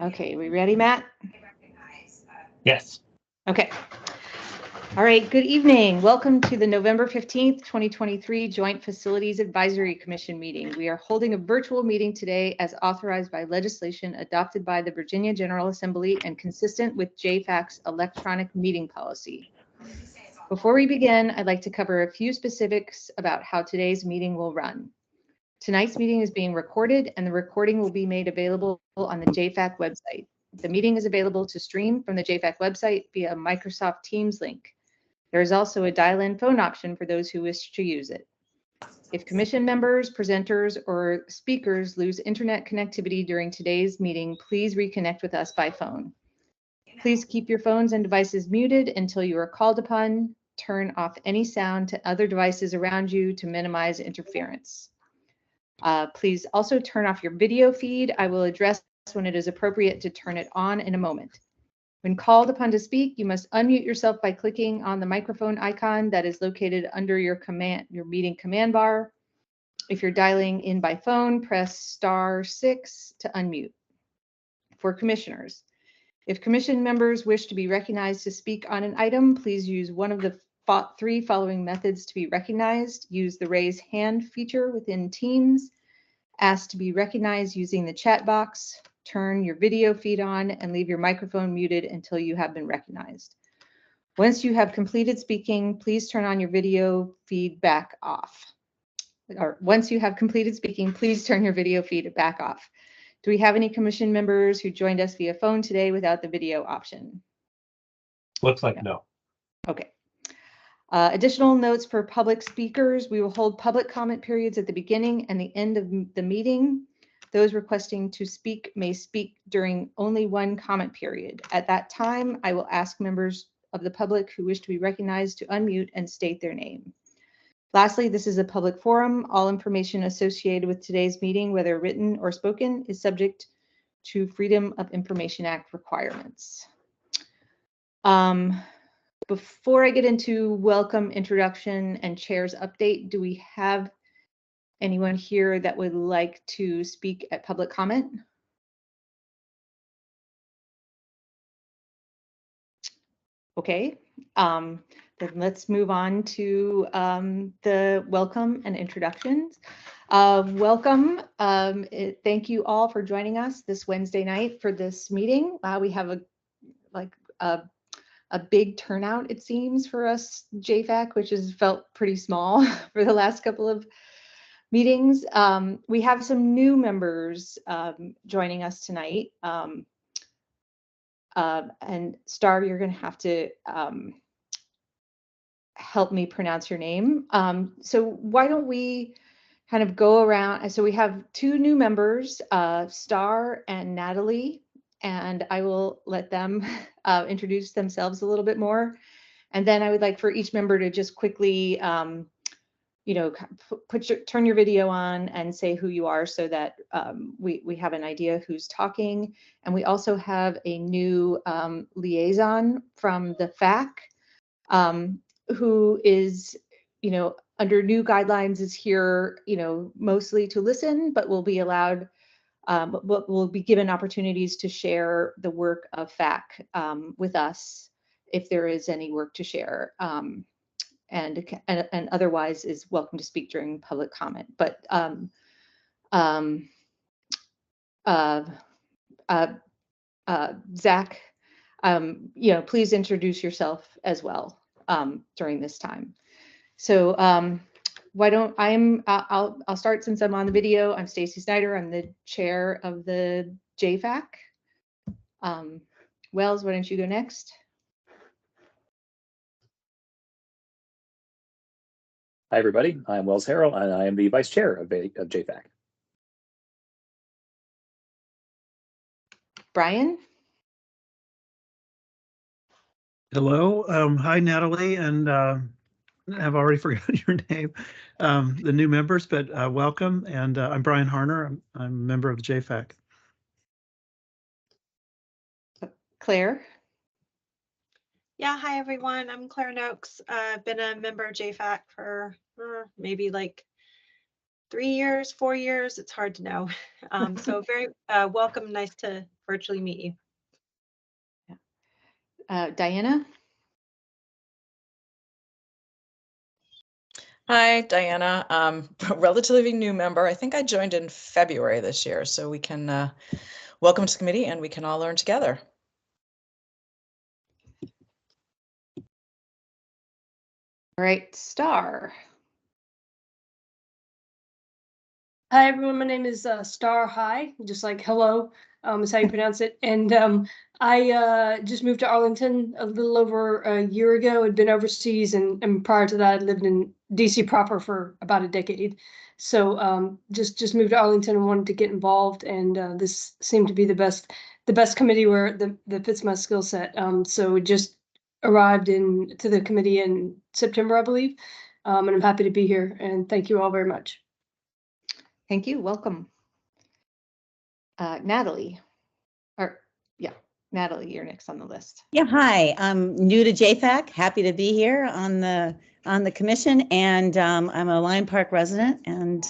Okay, we ready, Matt? Yes. Okay. All right, good evening. Welcome to the November 15th, 2023 Joint Facilities Advisory Commission meeting. We are holding a virtual meeting today as authorized by legislation adopted by the Virginia General Assembly and consistent with JFAC's electronic meeting policy. Before we begin, I'd like to cover a few specifics about how today's meeting will run. Tonight's meeting is being recorded and the recording will be made available on the JFAC website. The meeting is available to stream from the JFAC website via Microsoft Teams link. There is also a dial-in phone option for those who wish to use it. If commission members, presenters, or speakers lose internet connectivity during today's meeting, please reconnect with us by phone. Please keep your phones and devices muted until you are called upon. Turn off any sound to other devices around you to minimize interference. Please also turn off your video feed. I will address when it is appropriate to turn it on in a moment. When called upon to speak, you must unmute yourself by clicking on the microphone icon that is located under your meeting command bar. If you're dialing in by phone, press *6 to unmute. For commissioners, if commission members wish to be recognized to speak on an item, please use one of the three following methods to be recognized. Use the raise hand feature within Teams, ask to be recognized using the chat box, turn your video feed on, and leave your microphone muted until you have been recognized. Once you have completed speaking, please turn on your video feed back off. Or once you have completed speaking, please turn your video feed back off. Do we have any commission members who joined us via phone today without the video option? Looks like no. Okay. Additional notes for public speakers. We will hold public comment periods at the beginning and the end of the meeting. Those requesting to speak may speak during only one comment period. At that time, I will ask members of the public who wish to be recognized to unmute and state their name. Lastly, this is a public forum. All information associated with today's meeting, whether written or spoken, is subject to Freedom of Information Act requirements. Before I get into welcome, introduction, and chair's update, do we have anyone here that would like to speak at public comment? Okay, then let's move on to the welcome and introductions. Welcome. Thank you all for joining us this Wednesday night for this meeting. We have a big turnout, it seems, for us JFAC, which has felt pretty small for the last couple of meetings. We have some new members joining us tonight. And Star, you're going to have to help me pronounce your name. So why don't we kind of go around? So we have two new members, Star and Natalie, and I will let them introduce themselves a little bit more. And then I would like for each member to just quickly, turn your video on and say who you are so that we have an idea who's talking. And we also have a new liaison from the FAC who is, under new guidelines is here, mostly to listen, but will be allowed, will be given opportunities to share the work of FAC with us if there is any work to share. And otherwise is welcome to speak during public comment. But Zach, please introduce yourself as well during this time. So why don't I'll start since I'm on the video. I'm Stacy Snyder. I'm the chair of the JFAC. Wells, why don't you go next? Hi, everybody. I'm Wells Harrell, and I am the vice chair of JFAC. Brian? Hello. Hi, Natalie, and I've already forgotten your name, the new members, but welcome. And I'm Brian Harner. I'm a member of the JFAC. Claire? Yeah, hi everyone. I'm Claire Noakes. I've been a member of JFAC for maybe like 3 years, 4 years, it's hard to know. So very welcome, nice to virtually meet you. Diana? Hi, Diana. Relatively new member. I think I joined in February this year, so we can welcome to the committee and we can all learn together. All right, Star. Hi everyone, my name is Star Hi, just like hello is how you pronounce it. And I just moved to Arlington a little over a year ago. I'd been overseas, and prior to that, I'd lived in DC proper for about a decade. So just moved to Arlington and wanted to get involved, and this seemed to be the best committee where that fits my skill set. So just arrived to the committee in September, I believe, and I'm happy to be here. And thank you all very much. Thank you. Welcome. Natalie. Natalie, you're next on the list. Yeah, hi. I'm new to JFAC. Happy to be here on the commission, and I'm a Lion Park resident, and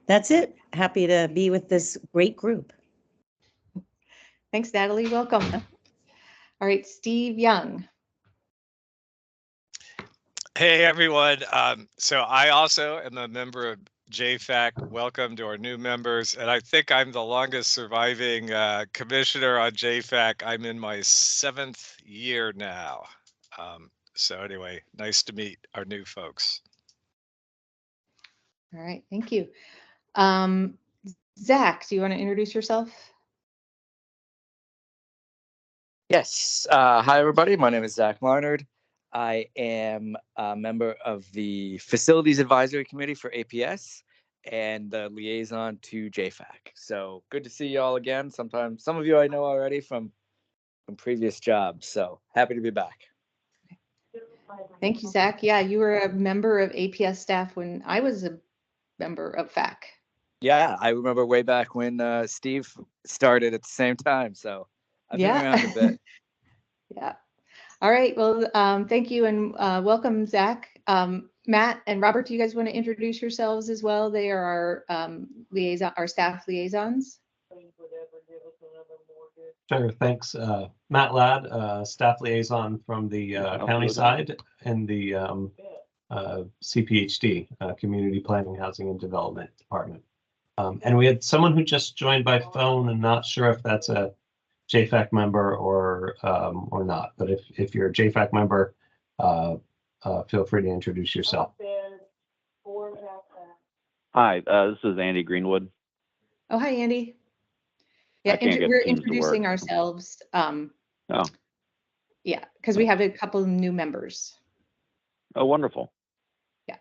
that's it. Happy to be with this great group. Thanks, Natalie. Welcome. All right, Steve Young. Hey everyone. So I also am a member of JFAC. Welcome to our new members. And I think I'm the longest surviving commissioner on JFAC. I'm in my 7th year now. So anyway, nice to meet our new folks. All right, thank you. Zach, do you want to introduce yourself? Yes. Hi, everybody. My name is Zach Larnard. I am a member of the Facilities Advisory Committee for APS and the liaison to JFAC. So good to see you all again. Sometimes some of you I know already from previous jobs. So happy to be back. Thank you, Zach. Yeah, you were a member of APS staff when I was a member of FAC. Yeah, I remember way back when Steve started at the same time. So I've been around a bit. Yeah. All right. Well, thank you and welcome, Zach. Matt and Robert, do you guys want to introduce yourselves as well? They are our our staff liaisons. Sure, thanks. Matt Ladd, staff liaison from the county side and the CPHD, Community Planning, Housing and Development Department. And we had someone who just joined by phone and not sure if that's a JFAC member or not. But if you're a JFAC member, feel free to introduce yourself. Hi, this is Andy Greenwood. Oh, hi, Andy. Yeah, we're introducing ourselves. Yeah, because we have a couple of new members. Oh, wonderful. Yeah.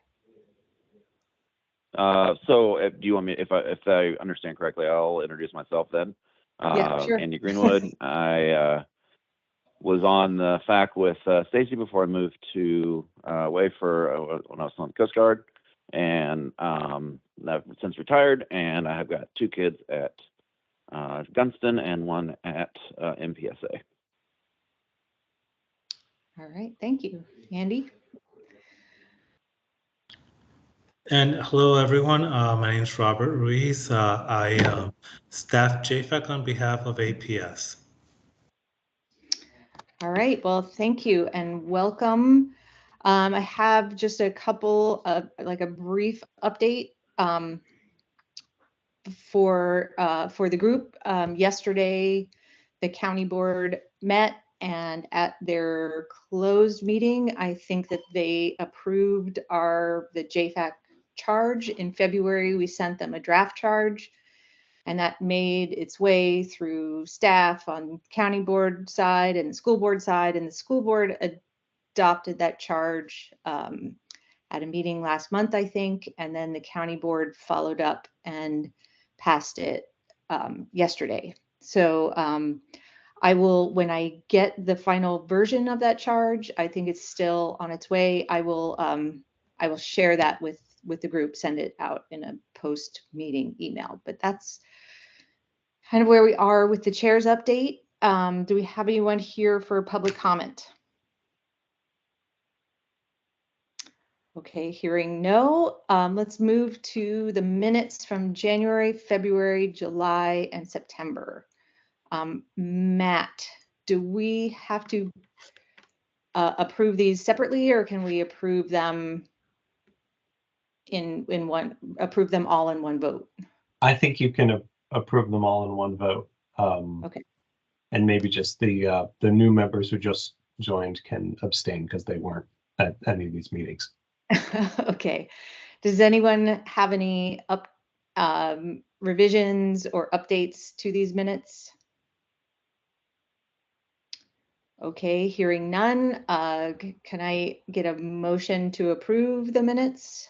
So do you want me, if I understand correctly, I'll introduce myself then. Yeah, sure. Andy Greenwood. I was on the FAC with Stacy before I moved to away for when I was on the Coast Guard, and I've since retired, and I have got 2 kids at Gunston and 1 at MPSA. All right, thank you, Andy. And hello, everyone. My name is Robert Ruiz. I staff JFAC on behalf of APS. All right, well, thank you and welcome. I have just a couple of, like a brief update for the group. Yesterday, the county board met, and at their closed meeting, I think that they approved the JFAC charge. In February, we sent them a draft charge, and that made its way through staff on county board side and the school board side, and the school board adopted that charge at a meeting last month, I think, and then the county board followed up and passed it yesterday. So I will, when I get the final version of that charge, I think it's still on its way. I will share that with the group, send it out in a post-meeting email. But that's kind of where we are with the chair's update. Do we have anyone here for public comment? Okay, hearing no, let's move to the minutes from January, February, July, and September. Matt, do we have to approve these separately, or can we approve them approve them all in one vote? I think you can approve them all in one vote. Okay. And maybe just the new members who just joined can abstain because they weren't at any of these meetings. Okay. Does anyone have any revisions or updates to these minutes? Okay, hearing none, can I get a motion to approve the minutes?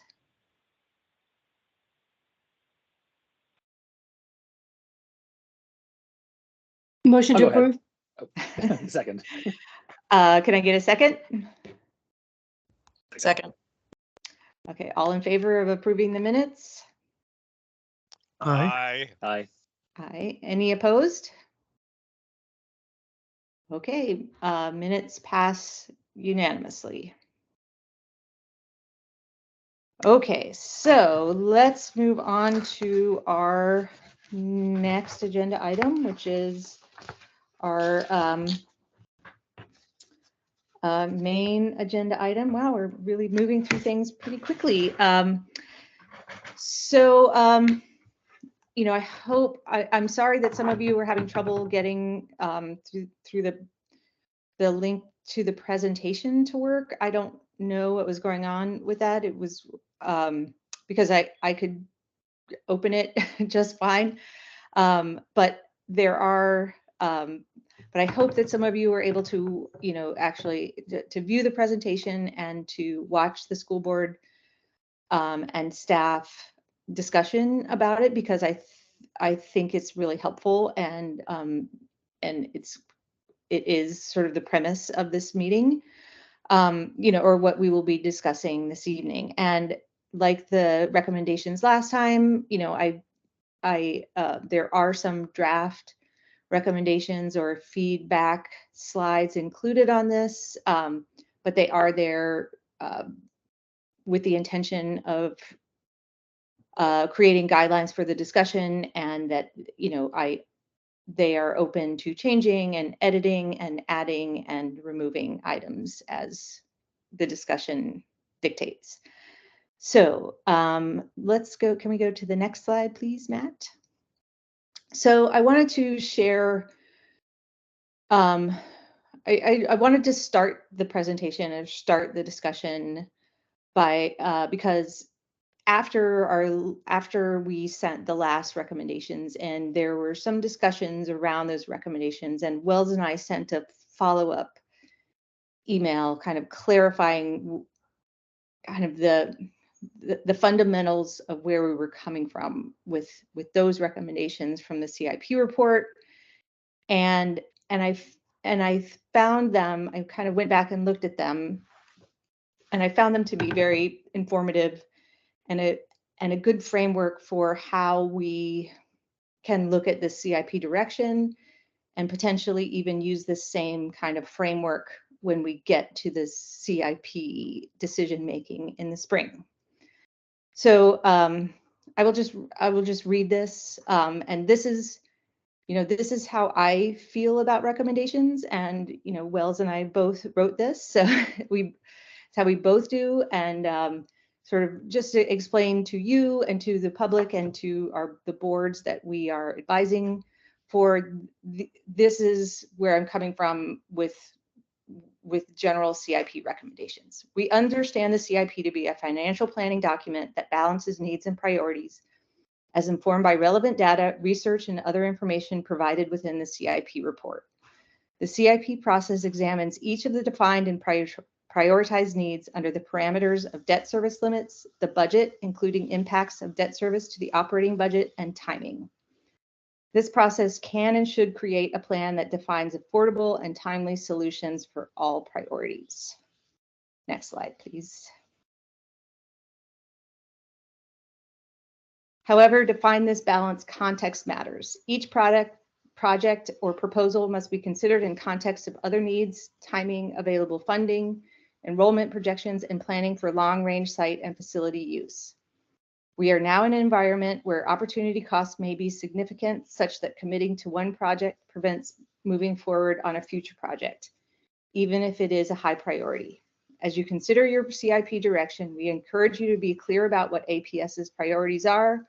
Motion to I'll go ahead. approve. Oh, second. Can I get a second? Second. Okay, all in favor of approving the minutes? Aye. Aye. Aye. Any opposed? Okay, minutes pass unanimously. Okay, so let's move on to our next agenda item, which is our main agenda item. Wow, we're really moving through things pretty quickly. You know, I'm sorry that some of you were having trouble getting through the link to the presentation to work. I don't know what was going on with that. It was because I could open it just fine. But there are, but I hope that some of you were able to, you know, actually to view the presentation and to watch the school board and staff discussion about it, because I think it's really helpful, and it is sort of the premise of this meeting, you know, or what we will be discussing this evening. And like the recommendations last time, you know, there are some draft recommendations or feedback slides included on this, but they are there with the intention of creating guidelines for the discussion, and that, you know, they are open to changing and editing and adding and removing items as the discussion dictates. So let's go. Can we go to the next slide, please, Matt? So I wanted to share, I wanted to start the presentation and start the discussion by, because after we sent the last recommendations, and there were some discussions around those recommendations, and Wells and I sent a follow-up email kind of clarifying kind of the fundamentals of where we were coming from with those recommendations from the CIP report. And I found them, I kind of went back and looked at them, and I found them to be very informative and a good framework for how we can look at the CIP direction, and potentially even use the same kind of framework when we get to the CIP decision making in the spring. So I will just read this, and this is, you know, this is how I feel about recommendations, and, you know, Wells and I both wrote this, so it's how we both do, and sort of just to explain to you and to the public and to the boards that we are advising for, this is where I'm coming from with general CIP recommendations. We understand the CIP to be a financial planning document that balances needs and priorities as informed by relevant data, research, and other information provided within the CIP report. The CIP process examines each of the defined and prioritized needs under the parameters of debt service limits, the budget, including impacts of debt service to the operating budget, and timing. This process can and should create a plan that defines affordable and timely solutions for all priorities. Next slide, please. However, to find this balance, context matters. Each project or proposal must be considered in context of other needs, timing, available funding, enrollment projections, and planning for long-range site and facility use. We are now in an environment where opportunity costs may be significant, such that committing to one project prevents moving forward on a future project, even if it is a high priority. As you consider your CIP direction, we encourage you to be clear about what APS's priorities are,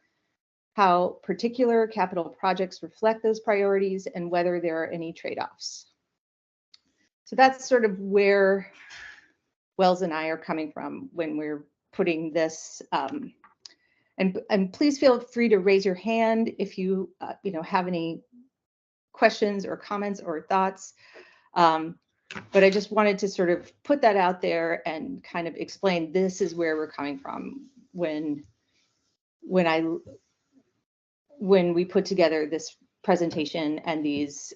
how particular capital projects reflect those priorities, and whether there are any trade-offs. So that's sort of where Wells and I are coming from when we're putting this. And please feel free to raise your hand if you have any questions or comments or thoughts. But I just wanted to sort of put that out there and kind of explain this is where we're coming from when we put together this presentation and these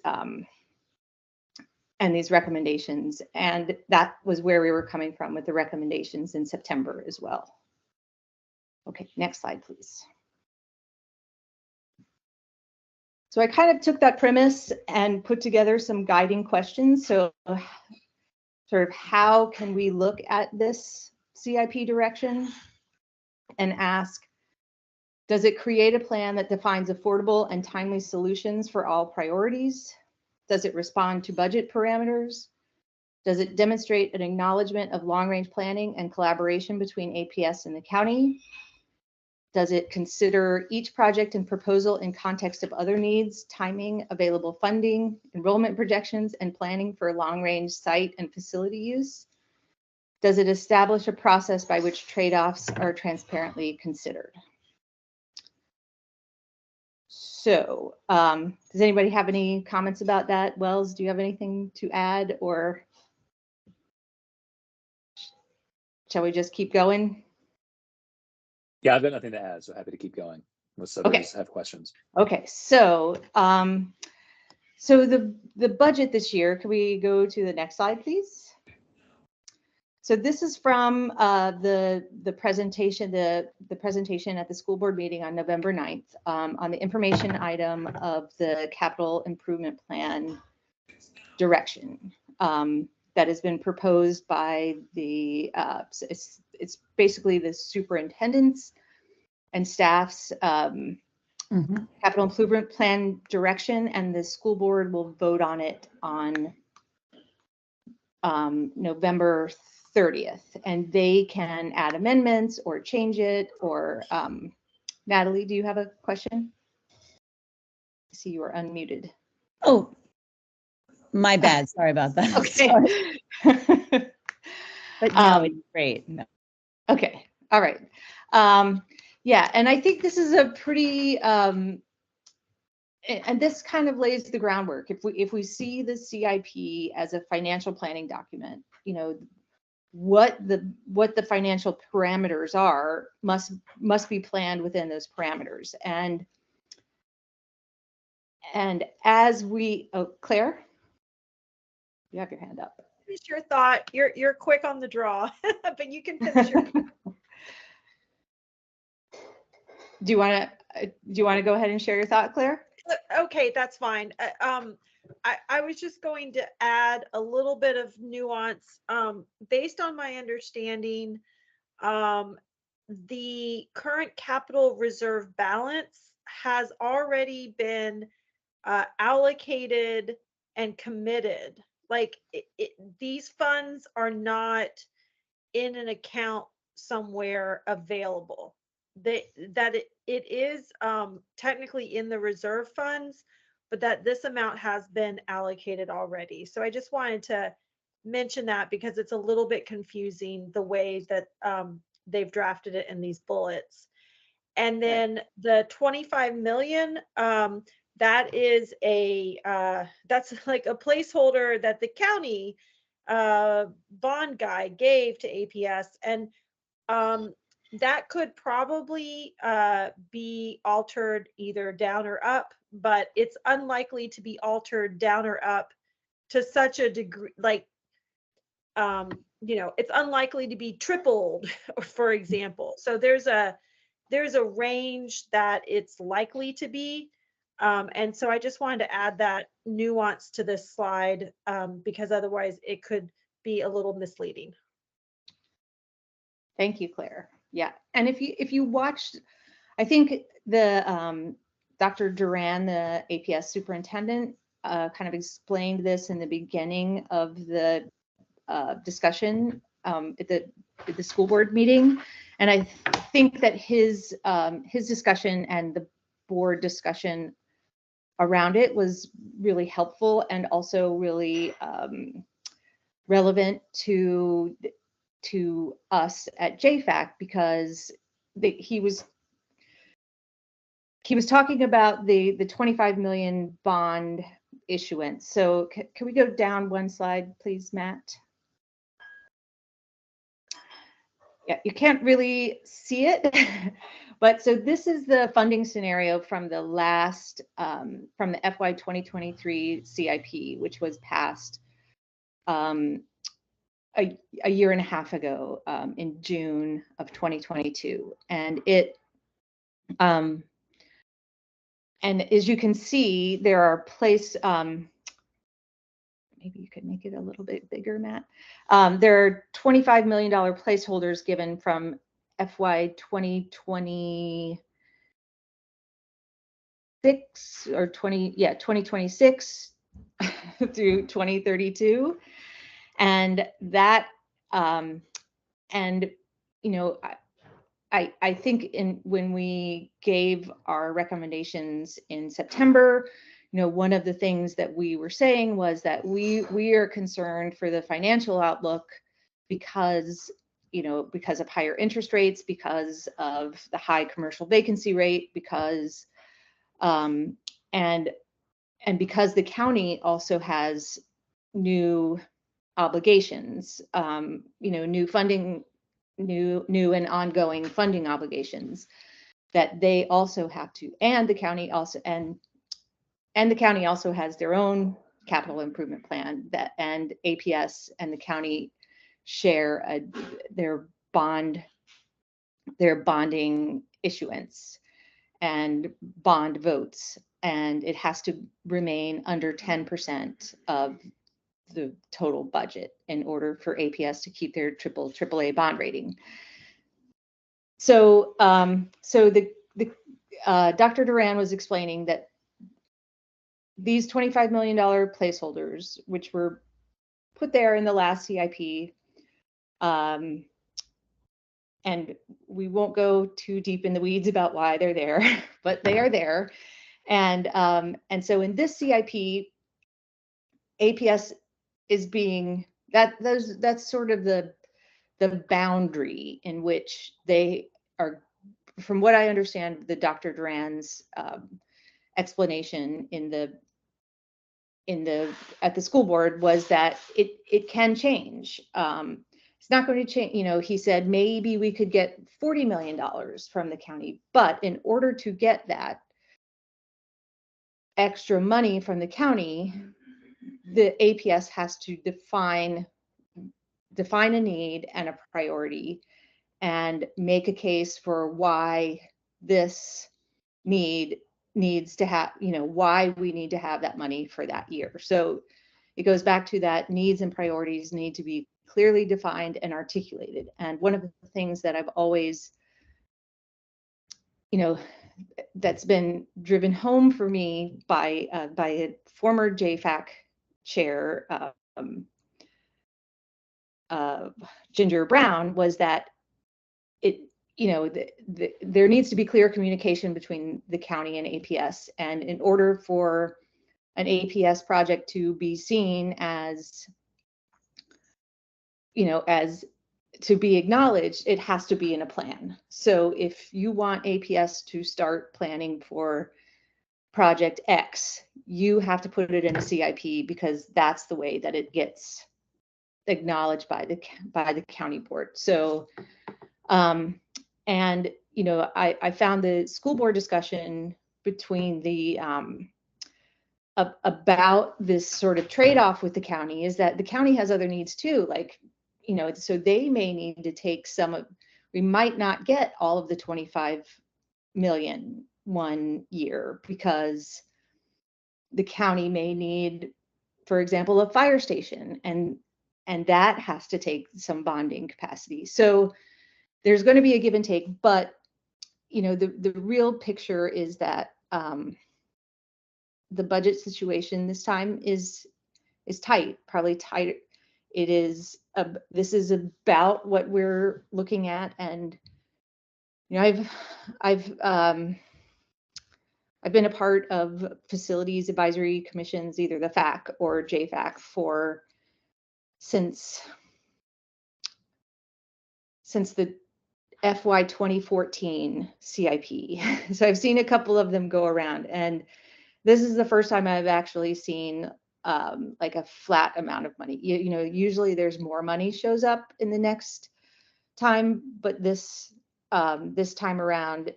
recommendations. And that was where we were coming from with the recommendations in September as well. Okay, next slide, please. So I kind of took that premise and put together some guiding questions. So sort of how can we look at this CIP direction and ask, does it create a plan that defines affordable and timely solutions for all priorities? Does it respond to budget parameters? Does it demonstrate an acknowledgement of long-range planning and collaboration between APS and the county? Does it consider each project and proposal in context of other needs, timing, available funding, enrollment projections, and planning for long-range site and facility use? Does it establish a process by which trade-offs are transparently considered? So does anybody have any comments about that? Wells, do you have anything to add, or shall we just keep going? Yeah, I've got nothing to add, so happy to keep going unless others have questions. Okay, so so the budget this year, can we go to the next slide, please? So this is from the presentation, the presentation at the school board meeting on November 9th on the information item of the capital improvement plan direction that has been proposed by the, it's basically the superintendent's and staff's capital improvement plan direction, and the school board will vote on it on November 30th, and they can add amendments or change it, or Natalie, do you have a question? I see you are unmuted. Oh, my bad. Sorry about that. Okay. But no, it's great. No. Okay. All right. Yeah, and I think this is a pretty and this kind of lays the groundwork. If we see the CIP as a financial planning document, you know, what the financial parameters are must be planned within those parameters. And as we, oh, Claire, you have your hand up. Finish your thought. You're quick on the draw, but you can finish your. Do you want to go ahead and share your thought, Claire? Okay, that's fine. I was just going to add a little bit of nuance. Based on my understanding, the current capital reserve balance has already been allocated and committed. Like these funds are not in an account somewhere available. It is technically in the reserve funds, but that this amount has been allocated already. So I just wanted to mention that because it's a little bit confusing the way that they've drafted it in these bullets. And then the 25 million, that is that's like a placeholder that the county bond guy gave to APS, and that could probably be altered either down or up, but it's unlikely to be altered down or up to such a degree, like, you know, it's unlikely to be tripled, for example. So there's a range that it's likely to be. And so I just wanted to add that nuance to this slide because otherwise it could be a little misleading. Thank you, Claire. Yeah, and if you watched, I think the Dr. Duran, the APS superintendent, kind of explained this in the beginning of the discussion at the school board meeting, and I think that his discussion and the board discussion around it was really helpful and also really relevant to us at JFAC, because he was talking about the 25 million bond issuance. So can we go down one slide, please, Matt? Yeah, you can't really see it, but so this is the funding scenario from the last, from the FY 2023 CIP, which was passed a year and a half ago, in June of 2022. And it, and as you can see, there are maybe you could make it a little bit bigger, Matt. There are $25 million placeholders given from FY 2026 or 2026 through 2032. And that, and, you know, I think when we gave our recommendations in September, you know, one of the things that we were saying was that we are concerned for the financial outlook because, you know, because of higher interest rates, because of the high commercial vacancy rate, because and because the county also has new obligations, you know, new funding, new and ongoing funding obligations that they also have to, and the county also, and the county also has their own capital improvement plan that, and APS and the county share their bonding issuance and bond votes, and it has to remain under 10% of the total budget in order for APS to keep their AAA bond rating. So, Dr. Duran was explaining that these $25 million placeholders, which were put there in the last CIP, and we won't go too deep in the weeds about why they're there, but they are there. And so in this CIP, APS is being, that's sort of the boundary in which they are, from what I understand, the Dr. Duran's explanation at the school board was that it can change. It's not going to change. You know, he said maybe we could get $40 million from the county, but in order to get that extra money from the county, the APS has to define a need and a priority and make a case for why this needs to have, you know, why we need to have that money for that year. So it goes back to that needs and priorities need to be clearly defined and articulated. And one of the things that I've always, you know, that's been driven home for me by a former JFAC chair, Ginger Brown, was that it, you know, there needs to be clear communication between the county and APS. And in order for an APS project to be seen as, you know, as to be acknowledged, it has to be in a plan. So if you want APS to start planning for project X, you have to put it in a CIP because that's the way that it gets acknowledged by the county board. So, and, you know, I found the school board discussion between the, about this sort of trade-off with the county is that the county has other needs too, like, you know, so they may need to take some of, we might not get all of the 25 million one year because the county may need, for example, a fire station, and that has to take some bonding capacity. So there's going to be a give and take, but you know, the real picture is that the budget situation this time is tight, probably tighter. It is, this is about what we're looking at. And, you know, I've been a part of facilities advisory commissions, either the FAC or JFAC since the FY 2014 CIP. So I've seen a couple of them go around, and this is the first time I've actually seen like a flat amount of money. You know, usually there's more money shows up in the next time, but this time around,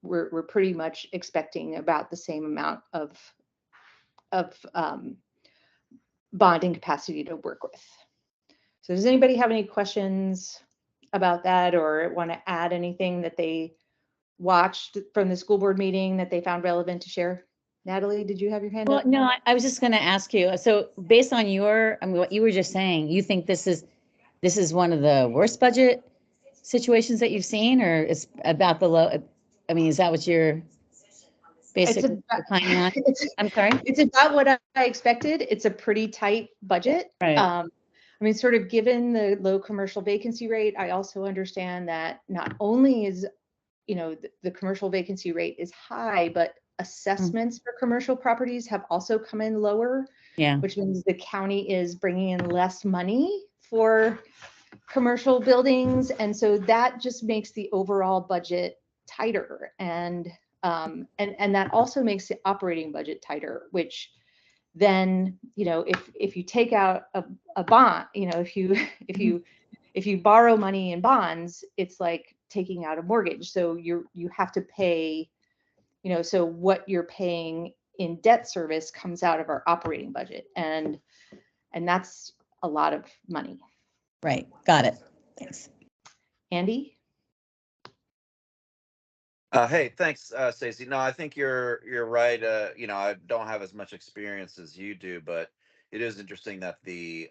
we're pretty much expecting about the same amount of bonding capacity to work with. So does anybody have any questions about that, or want to add anything that they watched from the school board meeting that they found relevant to share? Natalie, did you have your hand Well, up? no, I was just going to ask you. So based on what you were just saying, you think this is one of the worst budget situations that you've seen, or it's about the low? I mean, is that what you're basically opining on? I'm sorry? It's about what I expected. It's a pretty tight budget. Right. I mean, sort of given the low commercial vacancy rate, I also understand that not only is, you know, the commercial vacancy rate is high, but assessments for commercial properties have also come in lower. Yeah. Which means the county is bringing in less money for commercial buildings. And so that just makes the overall budget tighter. And that also makes the operating budget tighter, which then, you know, if you take out a bond, you know, if you borrow money in bonds, it's like taking out a mortgage. So you have to pay, you know, so what you're paying in debt service comes out of our operating budget, and that's a lot of money. Right. Got it. Thanks. Andy? Hey, thanks, Stacey. No, I think you're right. You know, I don't have as much experience as you do, but it is interesting that the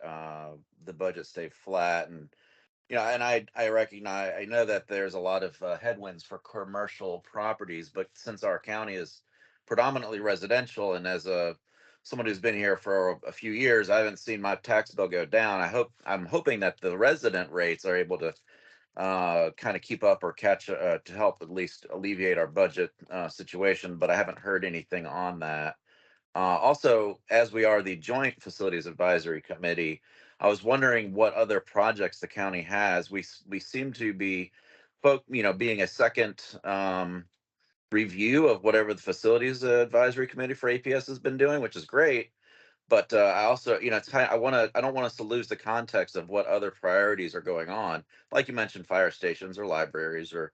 budget stayed flat, and you know, and I recognize, I know that there's a lot of headwinds for commercial properties, but since our county is predominantly residential, and as someone who's been here for a few years, I haven't seen my tax bill go down. I'm hoping that the resident rates are able to kind of keep up or catch to help at least alleviate our budget situation, but I haven't heard anything on that. Also, as we are the Joint Facilities Advisory Committee, I was wondering what other projects the county has. We seem to be, you know, being a second review of whatever the Facilities Advisory Committee for APS has been doing, which is great. But I also, you know, it's kind of, I don't want us to lose the context of what other priorities are going on. Like you mentioned, fire stations or libraries or,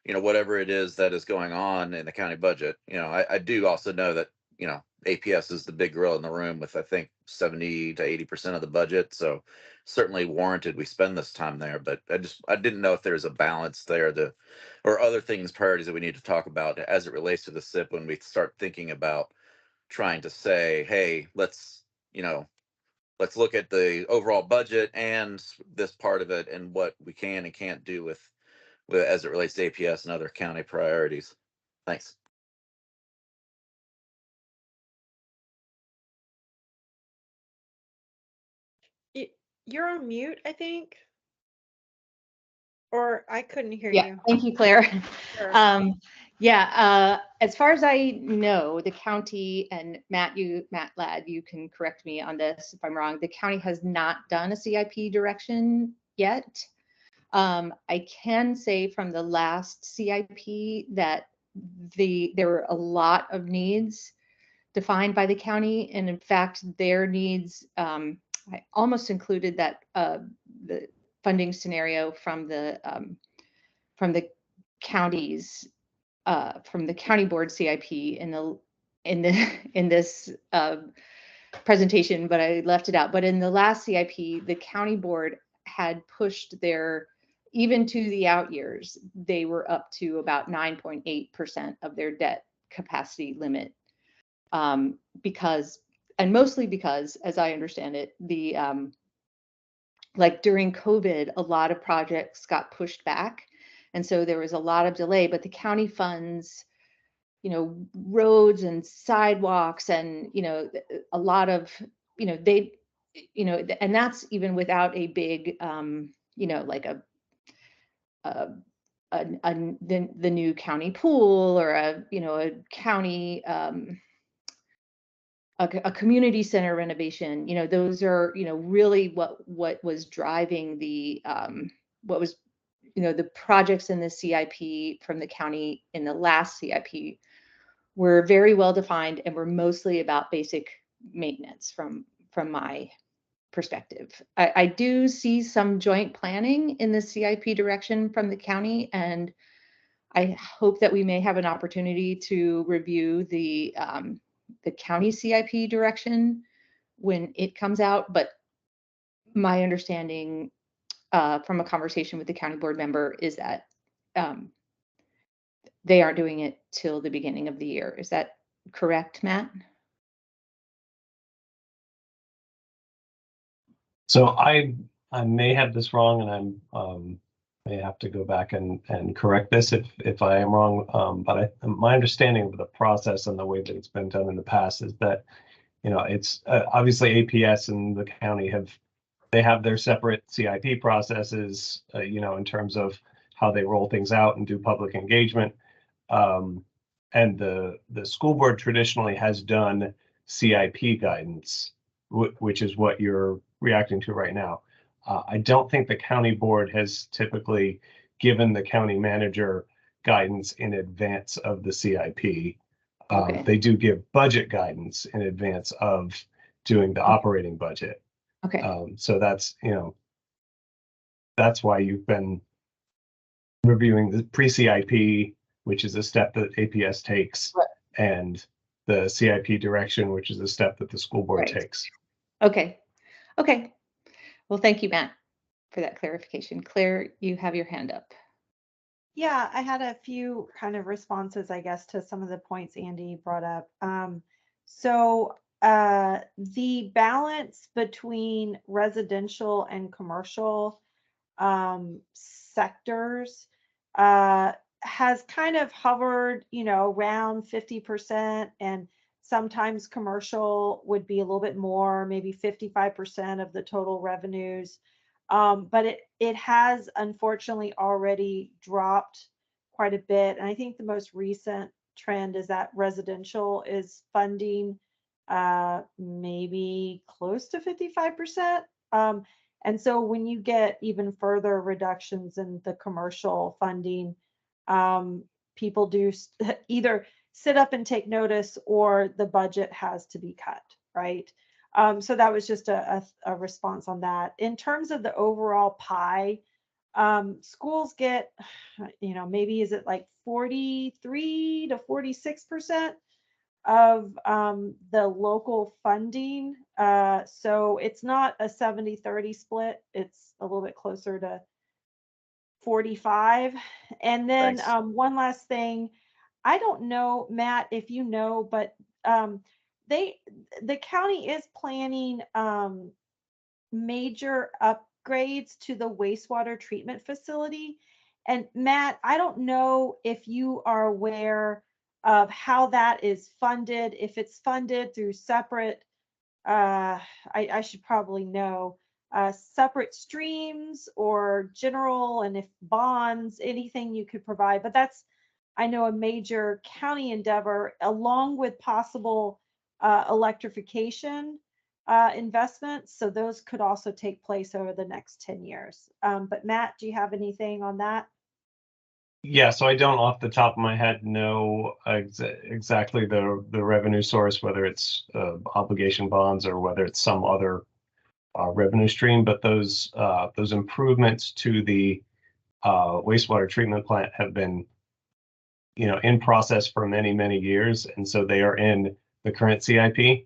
you know, whatever it is that is going on in the county budget. You know, I do also know that, you know, APS is the big gorilla in the room with, I think, 70 to 80% of the budget. So certainly warranted we spend this time there. But I didn't know if there's a balance there or other things, priorities that we need to talk about as it relates to the SIP when we start thinking about trying to say, hey, let's look at the overall budget and this part of it and what we can and can't do with as it relates to APS and other county priorities. Thanks. You're on mute, I think. Or I couldn't hear Yeah, you. thank you, Claire. Sure. As far as I know, the county, and Matt Ladd, you can correct me on this if I'm wrong, the county has not done a CIP direction yet. I can say from the last CIP that there were a lot of needs defined by the county, and in fact, their needs, I almost included that the funding scenario from the counties, from the county board CIP in this presentation, but I left it out. But in the last CIP, the county board had pushed even to the out years, they were up to about 9.8% of their debt capacity limit. Mostly because, as I understand it, like during COVID, a lot of projects got pushed back And so there was a lot of delay, but the county funds, you know, roads and sidewalks and, you know, a lot of, you know, they, you know, and that's even without a big, you know, like the new county pool or a, you know, a county, a community center renovation. You know, those are, you know, really what was driving the, what was, you know, the projects in the CIP from the county in the last CIP were very well defined and were mostly about basic maintenance from my perspective. I do see some joint planning in the CIP direction from the county, and I hope that we may have an opportunity to review the county CIP direction when it comes out. But my understanding from a conversation with the county board member is that they aren't doing it till the beginning of the year. Is that correct, Matt? So I may have this wrong, and I'm may have to go back and correct this if I am wrong. But my understanding of the process and the way that it's been done in the past is that, you know, it's obviously APS and the county they have their separate CIP processes, you know, in terms of how they roll things out and do public engagement. And the school board traditionally has done CIP guidance, which is what you're reacting to right now. I don't think the county board has typically given the county manager guidance in advance of the CIP. Okay. They do give budget guidance in advance of doing the operating budget. Okay. So that's, you know, that's why you've been reviewing the pre-CIP, which is a step that APS takes, Right. and the CIP direction, which is a step that the school board Right. takes. Okay. Okay. Well, thank you, Matt, for that clarification. Claire, you have your hand up. Yeah, I had a few kind of responses, I guess, to some of the points Andy brought up. The balance between residential and commercial sectors has kind of hovered, you know, around 50%, and sometimes commercial would be a little bit more, maybe 55% of the total revenues. But it has unfortunately already dropped quite a bit. And I think the most recent trend is that residential is funding maybe close to 55%. And so when you get even further reductions in the commercial funding, people do either sit up and take notice, or the budget has to be cut, right? So that was just a response on that. In terms of the overall pie, schools get, you know, maybe is it like 43 to 46% of the local funding. So it's not a 70-30 split. It's a little bit closer to 45. And then Thanks. one last thing, I don't know, Matt, if you know, but the county is planning major upgrades to the wastewater treatment facility. And Matt, I don't know if you are aware of how that is funded, if it's funded through separate, I should probably know, separate streams or general, and if bonds, anything you could provide. But that's, I know, a major county endeavor, along with possible electrification investments. So those could also take place over the next 10 years. But Matt, do you have anything on that? Yeah, so I don't off the top of my head know exactly the revenue source, whether it's obligation bonds or whether it's some other revenue stream, but those improvements to the wastewater treatment plant have been, you know, in process for many, many years, and so they are in the current CIP.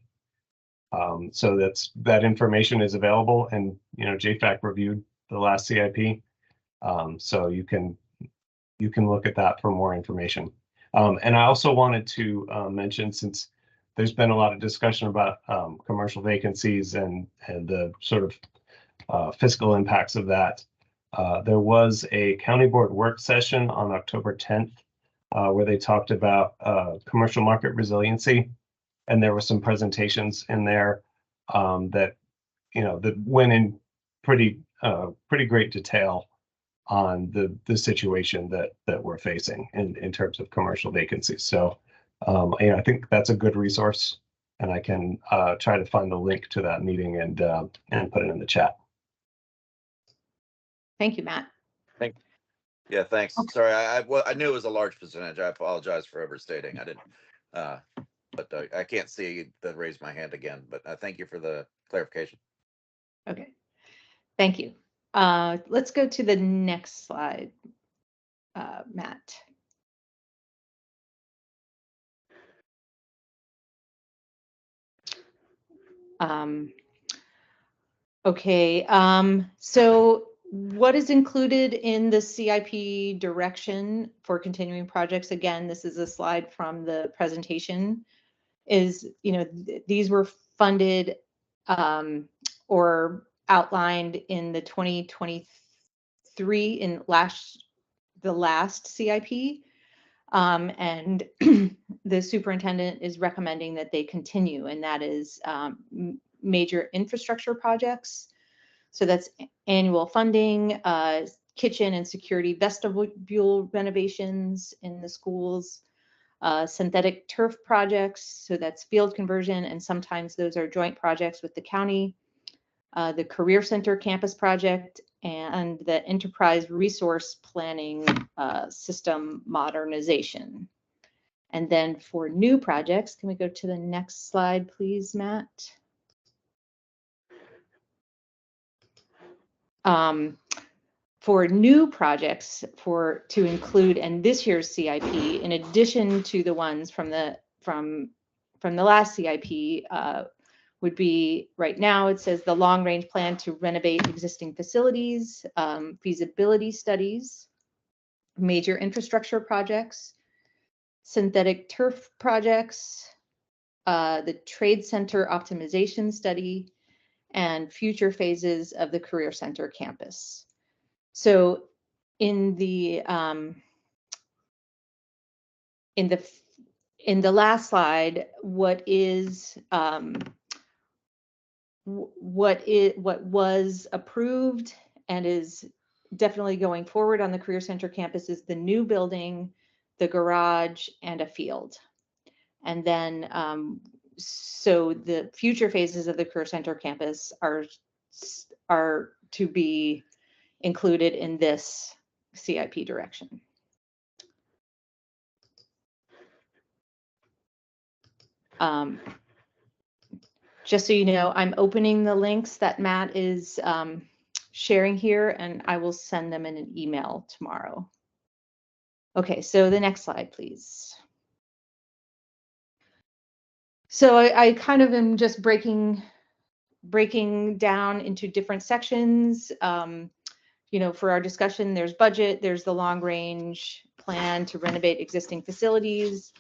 So that information is available, and, you know, JFAC reviewed the last CIP, so you can look at that for more information. And I also wanted to mention, since there's been a lot of discussion about commercial vacancies and the sort of fiscal impacts of that, There was a county board work session on October 10th where they talked about commercial market resiliency, and there were some presentations in there that that went in pretty great detail on the situation that we're facing in terms of commercial vacancies. So I think that's a good resource, and I can try to find the link to that meeting and put it in the chat. Thank you, Matt. Yeah, thanks. Okay. Sorry, I knew it was a large percentage. I apologize for overstating. I didn't, but I can't see the raise my hand again. But thank you for the clarification. Okay, thank you. Let's go to the next slide, Matt. Okay, so what is included in the CIP direction for continuing projects? Again, this is a slide from the presentation. Is, these were funded or outlined in the 2023 in the last CIP. And the superintendent is recommending that they continue, and that is major infrastructure projects. So that's annual funding, kitchen and security vestibule renovations in the schools, synthetic turf projects. So that's field conversion, and sometimes those are joint projects with the county, the Career Center campus project, and the enterprise resource planning system modernization. And then for new projects, can we go to the next slide, please, Matt? For new projects to include in this year's CIP, in addition to the ones from the last CIP, would be, right now it says the long range plan to renovate existing facilities, feasibility studies, major infrastructure projects, synthetic turf projects, the trade center optimization study, and future phases of the Career Center campus. So in the last slide, what was approved and is definitely going forward on the Career Center campus is the new building, the garage, and a field. And then so the future phases of the Career Center campus are to be included in this CIP direction. Just so you know, I'm opening the links that Matt is sharing here, and I will send them in an email tomorrow. Okay, so the next slide, please. So I kind of am just breaking down into different sections. For our discussion, there's budget, there's the long range plan to renovate existing facilities.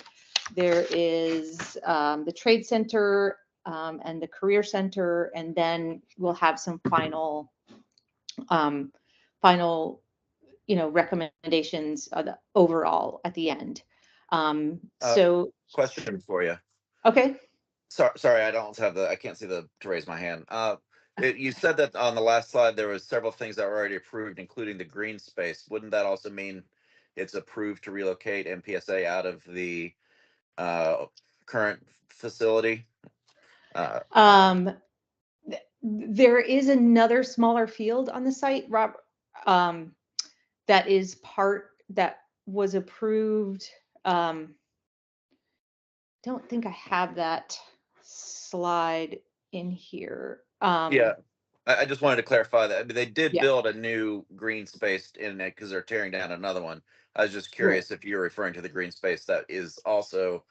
There is the trade center and the career center, and then we'll have some final recommendations of the overall at the end. So question for you. Okay. Sorry, I can't see to raise my hand. You said that on the last slide there was several things that were already approved, including the green space. Wouldn't that also mean it's approved to relocate MPSA out of the current facility? There is another smaller field on the site, Rob, that was approved. Don't think I have that slide in here. Yeah, I just wanted to clarify that. I mean, they did build a new green space in it because they're tearing down another one. I was just curious if you're referring to the green space that is also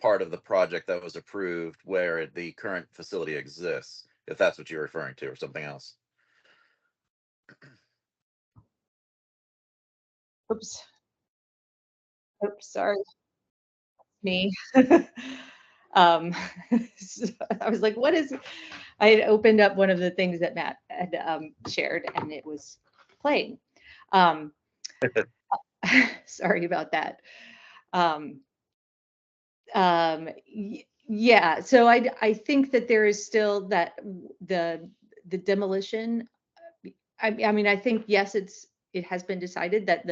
part of the project that was approved where the current facility exists, if that's what you're referring to, or something else. Oops, sorry. Me. I was like, what is, I had opened up one of the things that Matt had shared, and it was playing. Um, sorry about that. Yeah, so I think that there is still that the demolition. I mean, I think yes, it has been decided that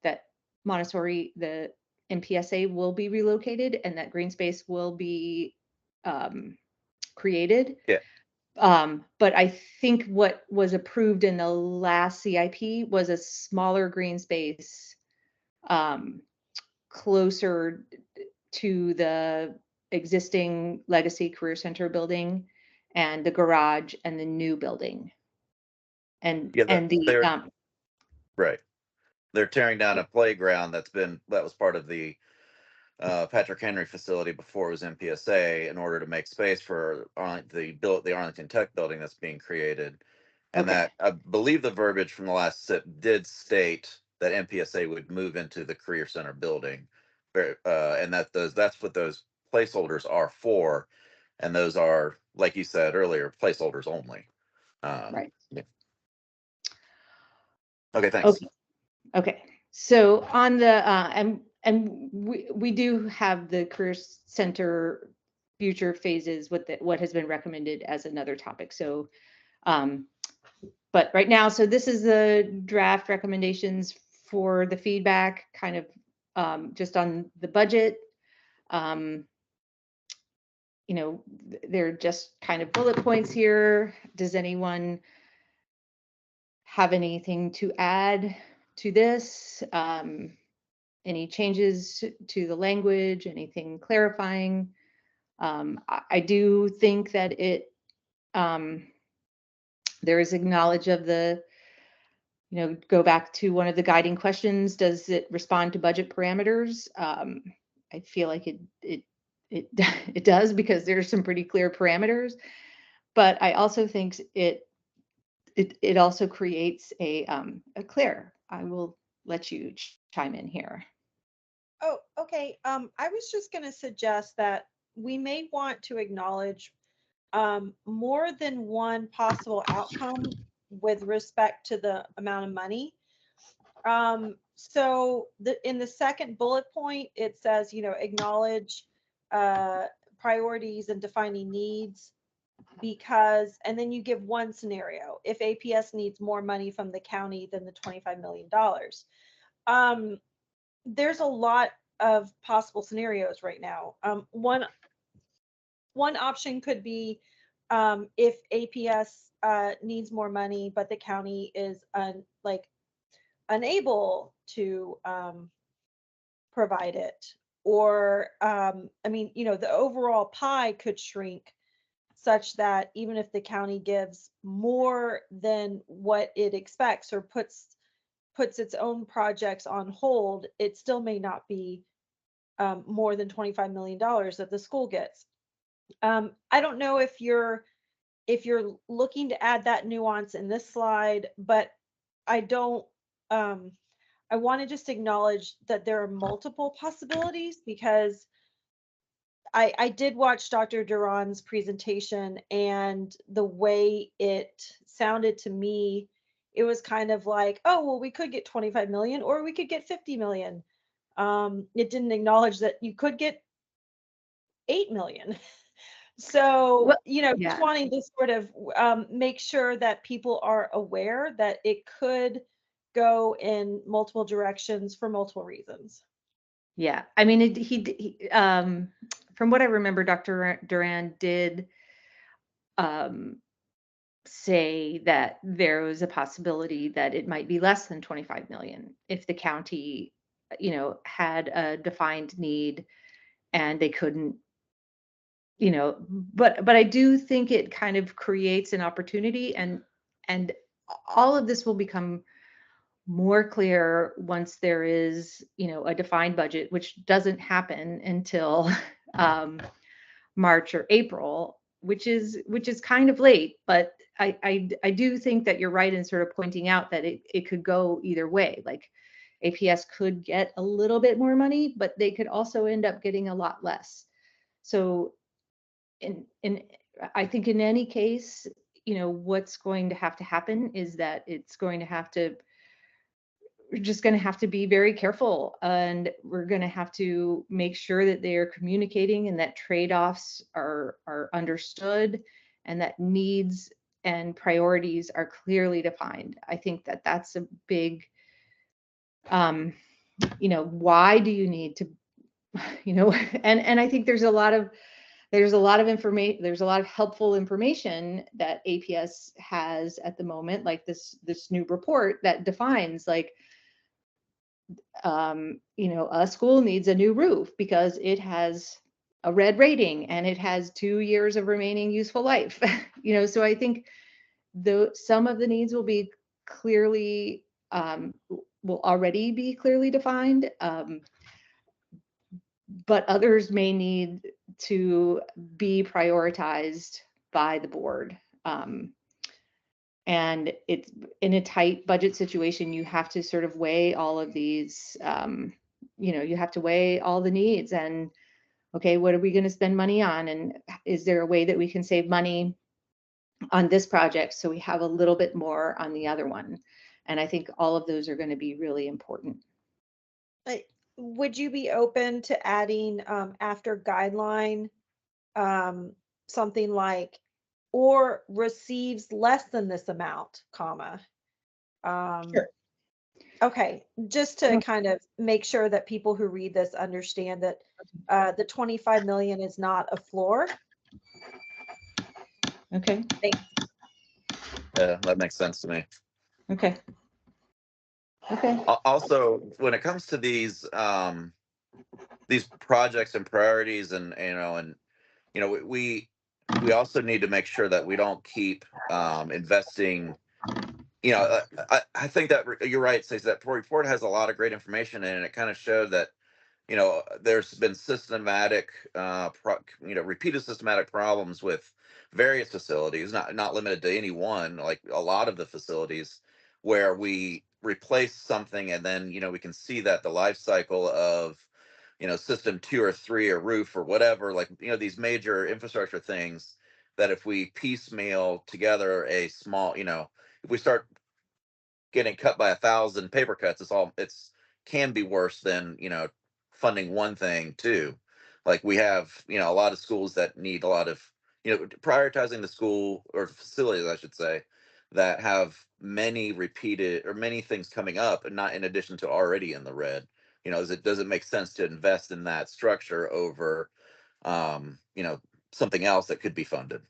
that Montessori, the MPSA will be relocated and that green space will be created. Yeah. But I think what was approved in the last CIP was a smaller green space closer to the existing Legacy Career Center building and the garage and the new building. And Yeah, the right. They're tearing down a playground that was part of the Patrick Henry facility before it was MPSA in order to make space for the Arlington Tech building that's being created. And Okay. that I believe the verbiage from the last SIP did state that MPSA would move into the Career Center building, and that's what those placeholders are for, and those are, like you said earlier, placeholders only. Right. Yeah. Okay, thanks. Okay. So on the and we do have the Career Center future phases with what has been recommended as another topic. So but right now, so this is the draft recommendations for the feedback, kind of just on the budget. You know, they're just kind of bullet points here. Does anyone have anything to add to this? Any changes to the language, anything clarifying? I do think that there is a knowledge of the, go back to one of the guiding questions, does it respond to budget parameters? I feel like it does, because there's some pretty clear parameters, but I also think it also creates a Claire, I will let you chime in here. Oh, okay. I was just going to suggest that we may want to acknowledge more than one possible outcome with respect to the amount of money. So in the second bullet point, it says, acknowledge priorities and defining needs, because, and then you give one scenario, if APS needs more money from the county than the $25 million. There's a lot of possible scenarios right now. One option could be if APS needs more money, but the county is unable to provide it, or I mean, the overall pie could shrink such that even if the county gives more than what it expects or puts its own projects on hold, it still may not be more than $25 million that the school gets. I don't know if you're looking to add that nuance in this slide, but I don't. I want to just acknowledge that there are multiple possibilities, because I did watch Dr. Duran's presentation, and the way it sounded to me, it was kind of like, oh, well, we could get 25 million or we could get 50 million. It didn't acknowledge that you could get 8 million. So, Well, just wanting to sort of make sure that people are aware that it could go in multiple directions for multiple reasons. Yeah, I mean, he from what I remember, Dr. Duran did say that there was a possibility that it might be less than 25 million if the county, had a defined need and they couldn't, but I do think it kind of creates an opportunity, and all of this will become more clear once there is, a defined budget, which doesn't happen until March or April, which is kind of late. But I do think that you're right in sort of pointing out that it could go either way. Like APS could get a little bit more money, but they could also end up getting a lot less. So I think in any case, what's going to happen is that it's going to have to we're just going to have to be very careful, and we're going to have to make sure that they are communicating and that trade-offs are understood and that needs and priorities are clearly defined. I think that that's a big, why do you need to, and I think there's a lot of information, there's a lot of helpful information that APS has at the moment, like this new report that defines like, a school needs a new roof because it has a red rating and it has 2 years of remaining useful life. So I think some of the needs will be clearly, will already be clearly defined, but others may need to be prioritized by the board. And it's in a tight budget situation, you have to sort of weigh all of these, you have to weigh all the needs and, okay, what are we going to spend money on? And is there a way that we can save money on this project so we have a little bit more on the other one? And I think all of those are going to be really important. Would you be open to adding after guideline something like, or receives less than this amount, comma? Sure. Okay, just to kind of make sure that people who read this understand that the 25 million is not a floor. Okay. Thanks. Yeah, that makes sense to me. Okay. Okay. Also, when it comes to these projects and priorities, and we also need to make sure that we don't keep investing. I think that you're right, Stacey. That report has a lot of great information in it. It kind of showed that there's been systematic, repeated systematic problems with various facilities, not limited to any one, like a lot of the facilities where we replace something and then, we can see that the life cycle of, system 2 or 3 or roof or whatever, like, these major infrastructure things that if we piecemeal together a small, if we start getting cut by 1,000 paper cuts, it's can be worse than, funding one thing too. Like we have, a lot of schools that need a lot of, prioritizing the school or facilities, I should say, that have many repeated or many things coming up and not in addition to already in the red. Does it make sense to invest in that structure over, something else that could be funded?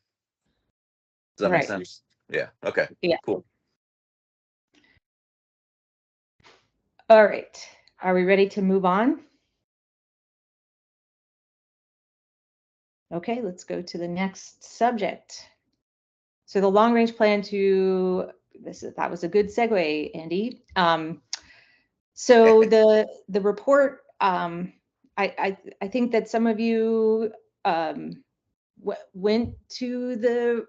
Does that make sense? Yeah. Okay. Yeah. Cool. All right. Are we ready to move on? Okay, let's go to the next subject. So the long range plan that was a good segue, Andy. So the report, I think that some of you went to the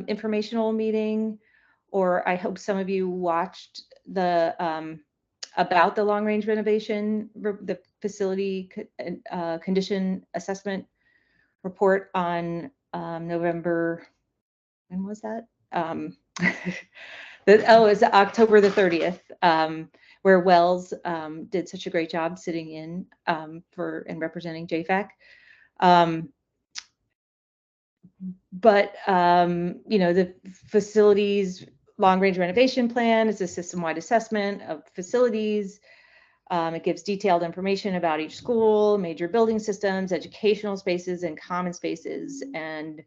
informational meeting, or I hope some of you watched the about the long range renovation, the facility condition assessment report on November, when was that? It's October the 30th, where Wells did such a great job sitting in and representing JFAC. But the facilities long range renovation plan is a system-wide assessment of facilities. It gives detailed information about each school, major building systems, educational spaces, and common spaces. And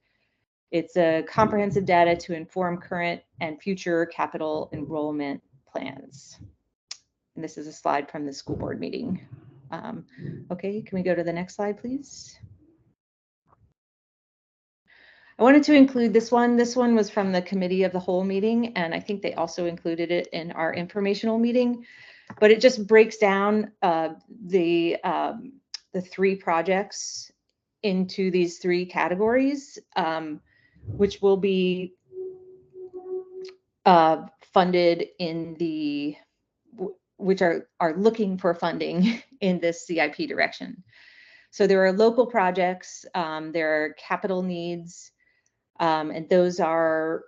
it's a comprehensive data to inform current and future capital enrollment plans. And this is a slide from the school board meeting. Okay, can we go to the next slide, please? I wanted to include this one. This one was from the committee of the whole meeting, and I think they also included it in our informational meeting. But it just breaks down the 3 projects into these 3 categories, which will be funded which are looking for funding in this CIP direction. So there are local projects, there are capital needs, and those are,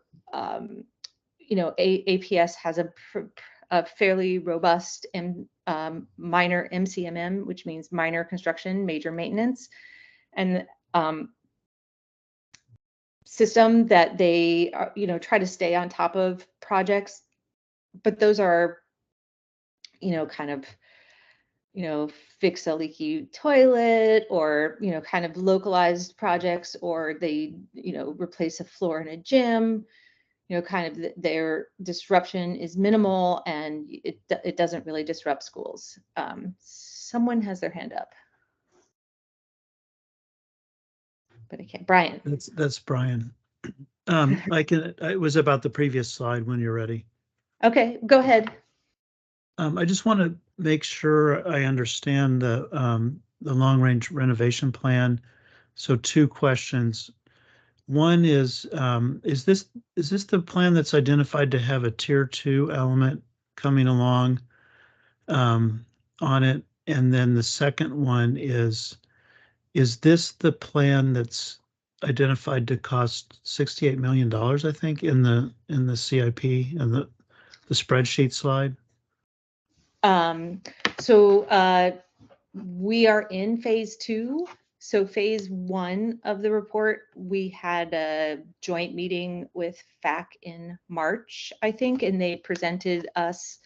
APS has a fairly robust minor MCMM, which means minor construction, major maintenance, and system that they are, try to stay on top of projects. But those are, kind of, fix a leaky toilet, or, kind of localized projects, or they, replace a floor in a gym. Kind of their disruption is minimal, and it doesn't really disrupt schools. Someone has their hand up, but I can't. Brian. That's Brian. It was about the previous slide when you're ready. Okay, go ahead. I just want to make sure I understand the long-range renovation plan. So 2 questions. One is this the plan that's identified to have a tier 2 element coming along on it? And then the second one is this the plan that's identified to cost $68 million, I think, in the CIP and the spreadsheet slide? So we are in phase 2. So phase 1 of the report, we had a joint meeting with FAC in March, I think, and they presented us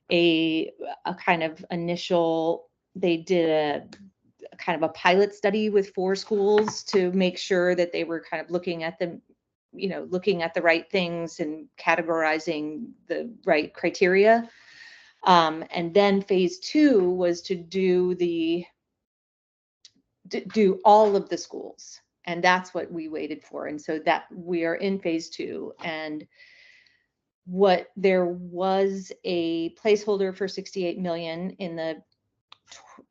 a kind of initial, they did a kind of a pilot study with 4 schools to make sure that they were kind of looking at the right things and categorizing the right criteria. And then phase 2 was to do all of the schools, and that's what we waited for. And so that we are in phase 2, and there was a placeholder for 68 million in the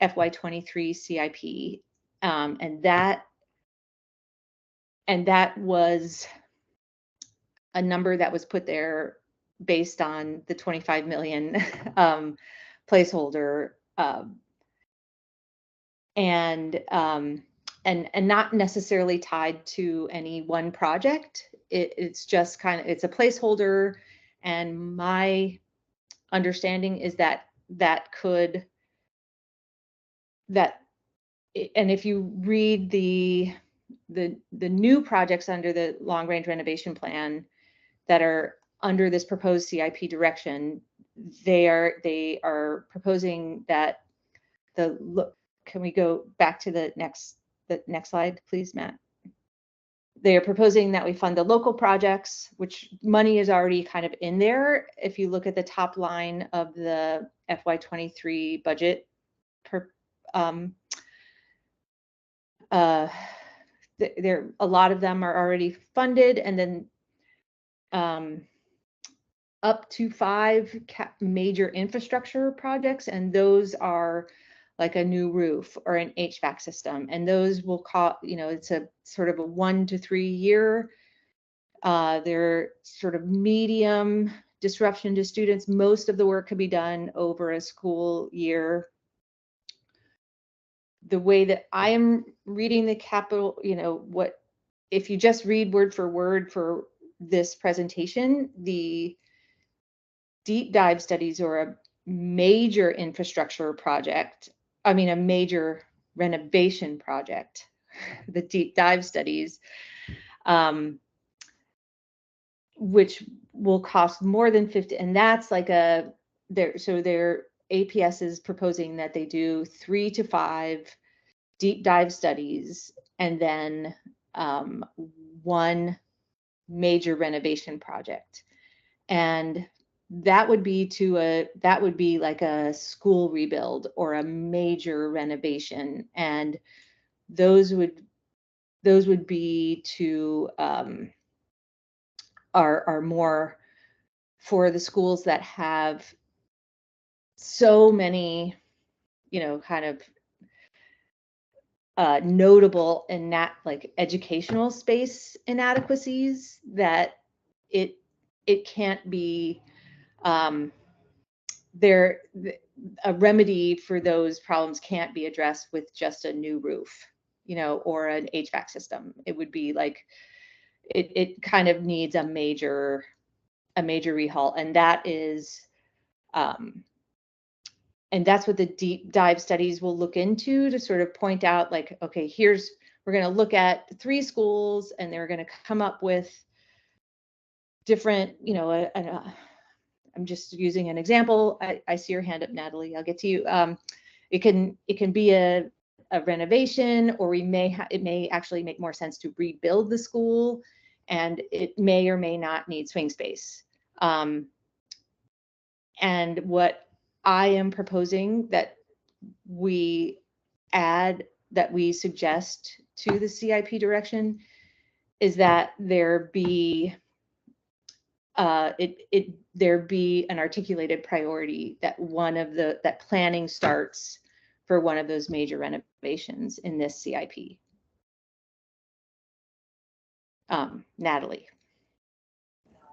FY23 CIP, and that was a number that was put there based on the 25 million placeholder, and not necessarily tied to any one project. It's just it's a placeholder, and my understanding is that and if you read the new projects under the long range renovation plan that are under this proposed CIP direction, they are proposing that can we go back to the next slide, please, Matt? They are proposing that we fund the local projects, which money is already kind of in there. If you look at the top line of the FY23 budget, there a lot of them are already funded, and then up to 5 major infrastructure projects, and those are like a new roof or an HVAC system, and those will cost, it's a sort of a 1 to 3 year. They're sort of medium disruption to students. Most of the work could be done over a school year. The way that I am reading the capital, if you just read word for this presentation, the deep dive studies or a major infrastructure project, a major renovation project, the deep dive studies, which will cost more than 50, and that's like their APS is proposing that they do 3 to 5 deep dive studies, and then 1 major renovation project. And that would be like a school rebuild or a major renovation, and those would be to are more for the schools that have so many kind of notable and like educational space inadequacies that it can't be a remedy for those problems can't be addressed with just a new roof, or an HVAC system. It would be like it kind of needs a major rehaul, and that is And that's what the deep dive studies will look into, to sort of point out like, okay, we're going to look at 3 schools and they're going to come up with different, I'm just using an example. I see your hand up, Natalie. I'll get to you. It can be a renovation, or it may actually make more sense to rebuild the school, and it may or may not need swing space. And what I am proposing that we suggest to the CIP direction is that there be there be an articulated priority that planning starts for one of those major renovations in this CIP. Natalie.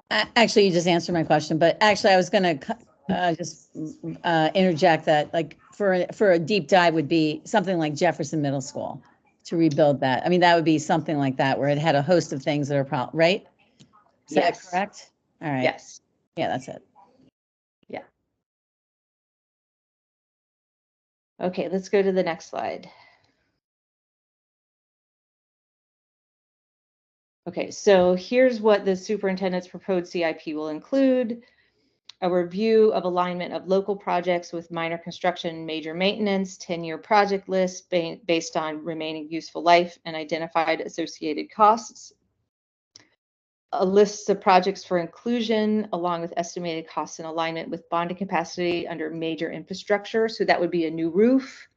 Actually, you just answered my question, but actually I was going to just interject that, like, for a deep dive would be something like Jefferson Middle School, to rebuild that. I mean, that would be something like that, where it had a host of things that are right? Is that correct? All right. Yes. Yeah, that's it. Yeah. Okay, let's go to the next slide. Okay, so here's what the superintendent's proposed CIP will include: a review of alignment of local projects with minor construction, major maintenance, 10-year project list based on remaining useful life and identified associated costs, a list of projects for inclusion along with estimated costs in alignment with bonding capacity under major infrastructure. So that would be a new roof,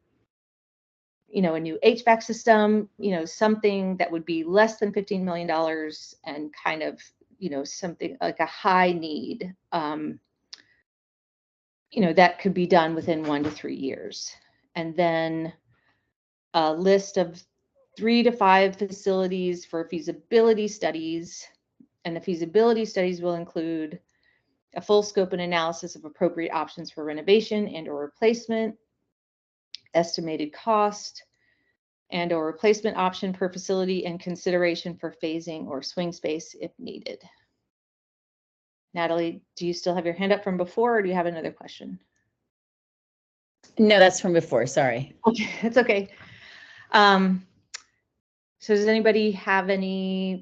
a new HVAC system, something that would be less than $15 million and kind of, something like a high need, that could be done within 1 to 3 years. And then a list of 3 to 5 facilities for feasibility studies. And the feasibility studies will include a full scope and analysis of appropriate options for renovation and or replacement, estimated cost and or replacement option per facility, and consideration for phasing or swing space if needed. Natalie, do you still have your hand up from before, or do you have another question? No, that's from before. Sorry. Okay, it's okay. So does anybody have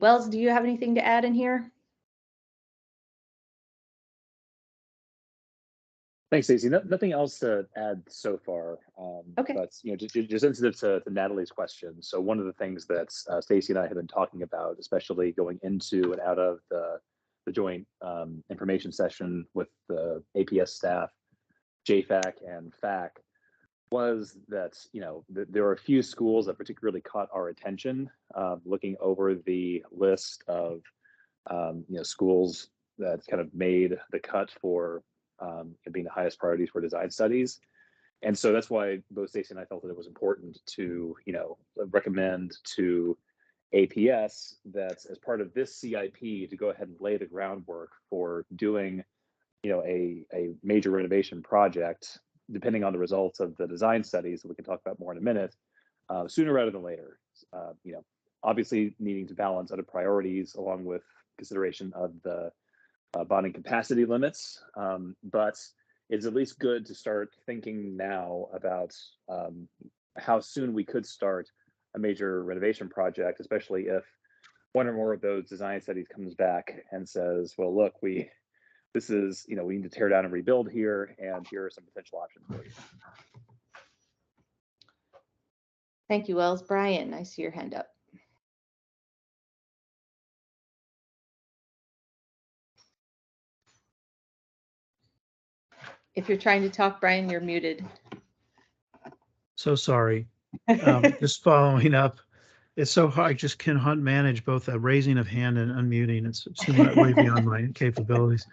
Wells, do you have anything to add in here? Thanks, Stacey. Nothing else to add so far. Okay. But just sensitive to Natalie's question. So one of the things that Stacey and I have been talking about, especially going into and out of the joint information session with the APS staff, JFAC and FAC, was that there are a few schools that particularly caught our attention. Looking over the list of schools that kind of made the cut for being the highest priorities for design studies. And so that's why both Stacey and I felt that it was important to, recommend to APS that as part of this CIP to go ahead and lay the groundwork for doing, a major renovation project, depending on the results of the design studies that we can talk about more in a minute, sooner rather than later. Obviously needing to balance other priorities along with consideration of the bonding capacity limits, but it's at least good to start thinking now about how soon we could start a major renovation project, especially if one or more of those design studies comes back and says, well, look, this is, we need to tear down and rebuild here, and here are some potential options for you. Thank you, Wells. Brian, I see your hand up. If you're trying to talk, Brian, you're muted. So sorry. Just following up. It's so hard. I just cannot manage both a raising of hand and unmuting. It's way beyond my capabilities.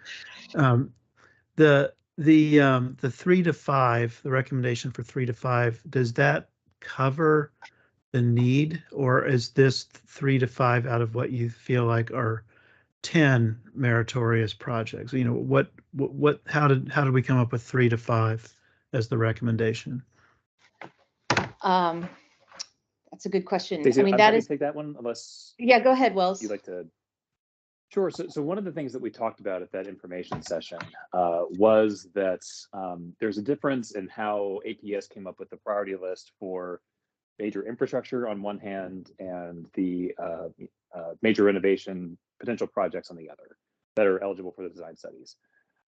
The 3 to 5, the recommendation for 3 to 5, does that cover the need, or is this 3 to 5 out of what you feel like are 10 meritorious projects? How did we come up with 3 to 5 as the recommendation? That's a good question. Stacey, I mean, I'm that happy is to take that one, unless yeah, go ahead, Wells. you'd like to. Sure. So one of the things that we talked about at that information session was that there's a difference in how APS came up with the priority list for major infrastructure on one hand and the major renovation potential projects on the other that are eligible for the design studies.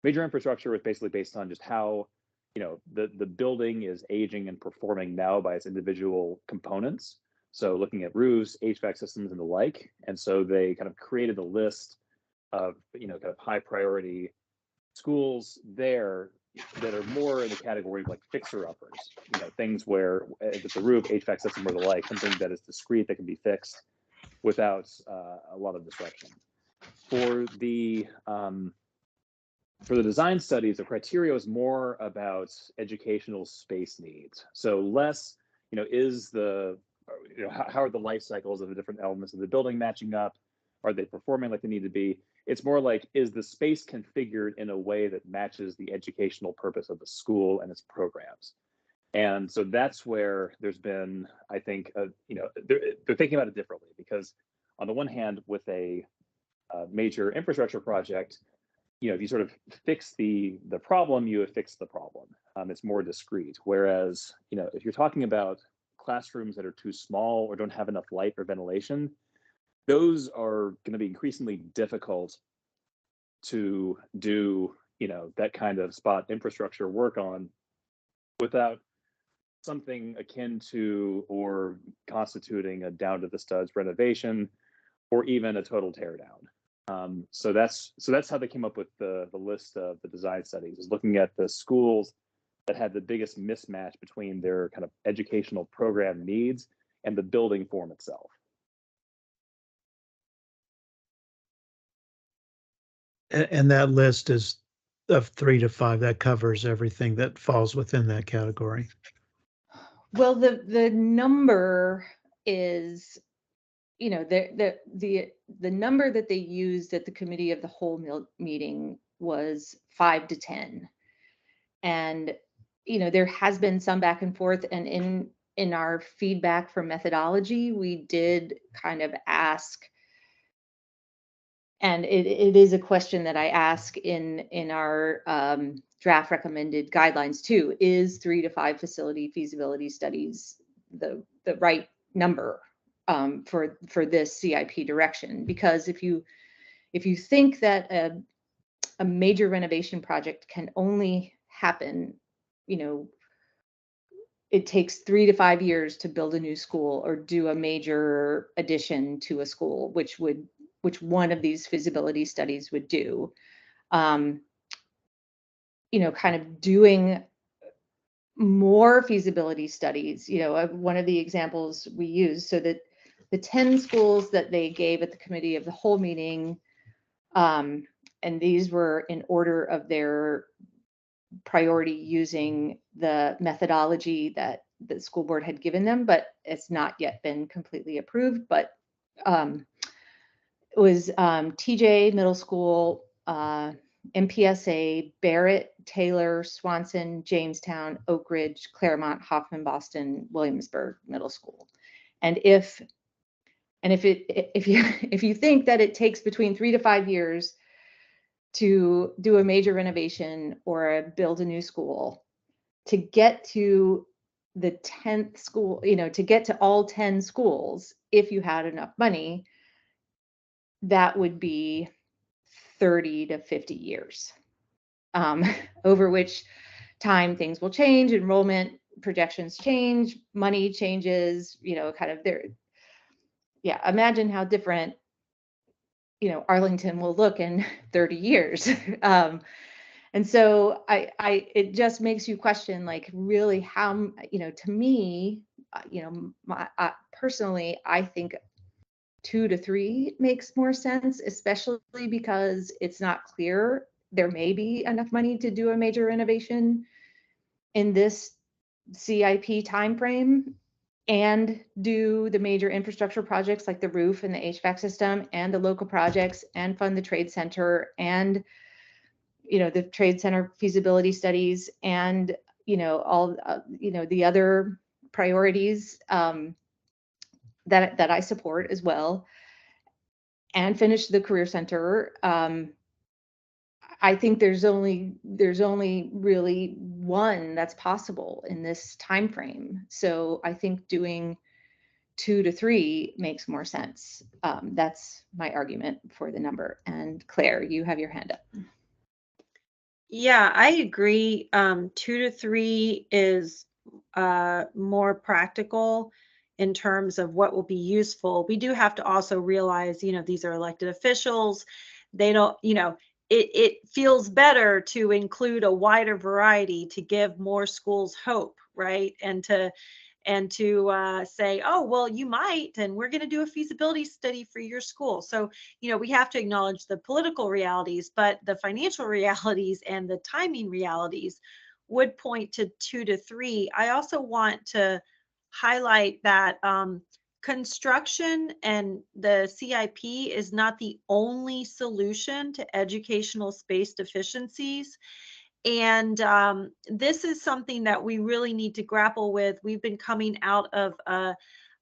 Major infrastructure was basically based on just how, the building is aging and performing now by its individual components. So looking at roofs, HVAC systems, and the like. And so they kind of created a list of, kind of high priority schools there that are more in the category of like fixer uppers, things where if it's a roof, HVAC system, or the like, something that is discrete that can be fixed without a lot of disruption. For the design studies, the criteria is more about educational space needs. So less, is the how are the life cycles of the different elements of the building matching up? Are they performing like they need to be? It's more like, is the space configured in a way that matches the educational purpose of the school and its programs? And so that's where there's been, I think, they're thinking about it differently, because on the one hand, with a major infrastructure project, if you sort of fix the problem, you have fixed the problem. It's more discrete. Whereas, if you're talking about classrooms that are too small or don't have enough light or ventilation, those are going to be increasingly difficult to do, that kind of spot infrastructure work on without something akin to or constituting a down to the studs renovation or even a total tear down. So that's how they came up with the list of the design studies, is looking at the schools that had the biggest mismatch between their kind of educational program needs and the building form itself. And that list is of 3 to 5. That covers everything that falls within that category. Well, the number is, the number that they used at the committee of the whole meeting was 5 to 10. And, there has been some back and forth, and in our feedback for methodology, we did kind of ask, and it is a question that I ask in our draft recommended guidelines too, is 3 to 5 facility feasibility studies the right number for this CIP direction? Because if you think that a major renovation project can only happen, it takes 3 to 5 years to build a new school or do a major addition to a school, which one of these feasibility studies would do. Kind of doing more feasibility studies, one of the examples we use, so that the 10 schools that they gave at the committee of the whole meeting, and these were in order of their priority using the methodology that the school board had given them, but it's not yet been completely approved. But it was TJ Middle School, MPSA, Barrett, Taylor, Swanson, Jamestown, Oak Ridge, Claremont, Hoffman, Boston, Williamsburg Middle School. And if you think that it takes between 3 to 5 years to do a major renovation or build a new school, to get to the 10th school, to get to all 10 schools, if you had enough money, that would be 30 to 50 years, over which time things will change, enrollment projections change, money changes, kind of there. Yeah, imagine how different, Arlington will look in 30 years. And so it just makes you question, like, really how, to me, personally, I think 2 to 3 makes more sense, especially because it's not clear there may be enough money to do a major renovation in this CIP timeframe and do the major infrastructure projects like the roof and the HVAC system and the local projects and fund the trade center and, the trade center feasibility studies and, all, the other priorities that I support as well. and finish the Career Center. I think there's only really one that's possible in this time frame. So I think doing 2 to 3 makes more sense. That's my argument for the number. And Claire, you have your hand up. Yeah, I agree. 2 to 3 is more practical in terms of what will be useful. We do have to also realize, these are elected officials. They don't, it feels better to include a wider variety to give more schools hope, right? And to say, oh, well, you might, and we're going to do a feasibility study for your school. So, we have to acknowledge the political realities, but the financial realities and the timing realities would point to 2 to 3. I also want to highlight that construction and the CIP is not the only solution to educational space deficiencies. And this is something that we really need to grapple with. We've been coming out of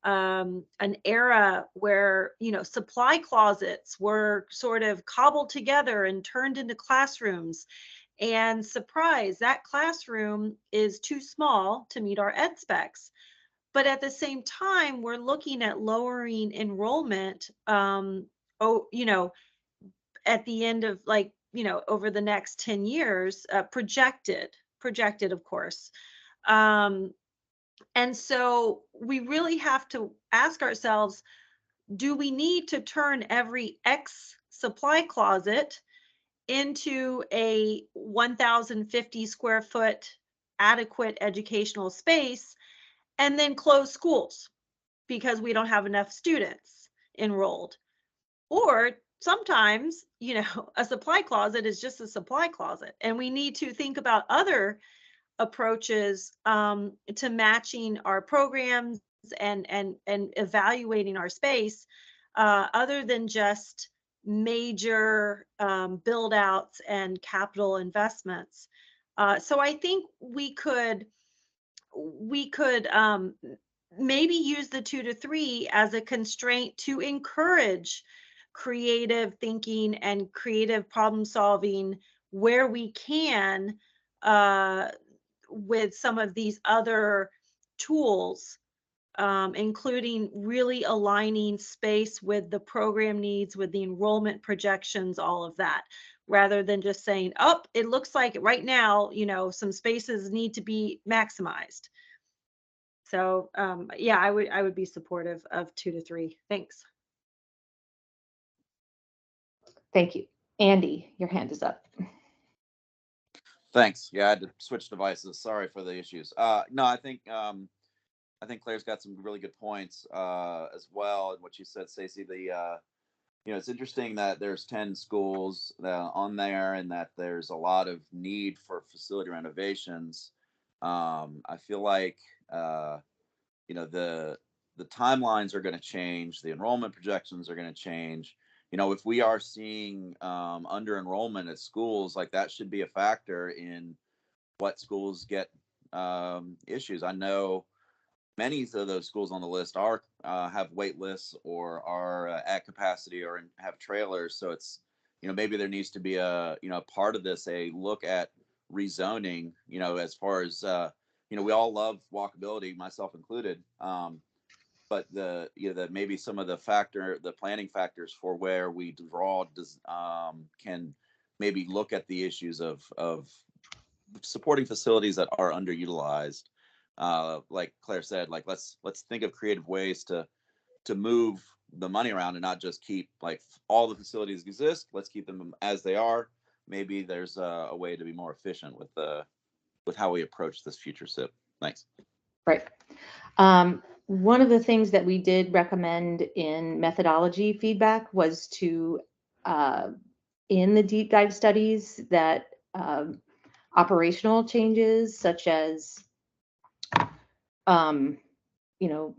an era where, supply closets were sort of cobbled together and turned into classrooms. And surprise, that classroom is too small to meet our ed specs. But at the same time, we're looking at lowering enrollment, at the end of over the next 10 years, projected, of course. And so we really have to ask ourselves, do we need to turn every X supply closet into a 1,050 square foot adequate educational space and then close schools because we don't have enough students enrolled? Or sometimes, a supply closet is just a supply closet, and we need to think about other approaches to matching our programs and evaluating our space, other than just major build outs and capital investments. So I think we could maybe use the 2 to 3 as a constraint to encourage creative thinking and creative problem solving where we can, with some of these other tools, including really aligning space with the program needs, with the enrollment projections, all of that, rather than just saying, oh, it looks like right now, some spaces need to be maximized. So yeah, I would be supportive of 2 to 3. Thanks. Thank you. Andy, your hand is up. Thanks. Yeah, I had to switch devices. Sorry for the issues. No, I think Claire's got some really good points as well. And what you said, Stacey, it's interesting that there's 10 schools on there and that there's a lot of need for facility renovations. I feel like, the timelines are going to change. The enrollment projections are going to change. If we are seeing under enrollment at schools, like that should be a factor in what schools get issues. I know many of those schools on the list are have wait lists or are at capacity or have trailers. So it's, maybe there needs to be a part of this, a look at rezoning, as far as, we all love walkability, myself included. But maybe some of the planning factors for where we draw can maybe look at the issues of supporting facilities that are underutilized. Like Claire said, like let's think of creative ways to move the money around and not just keep all the facilities exist. Let's keep them as they are. Maybe there's a way to be more efficient with how we approach this future SIP. Thanks. Right. One of the things that we did recommend in methodology feedback was to, in the deep dive studies, that operational changes such as,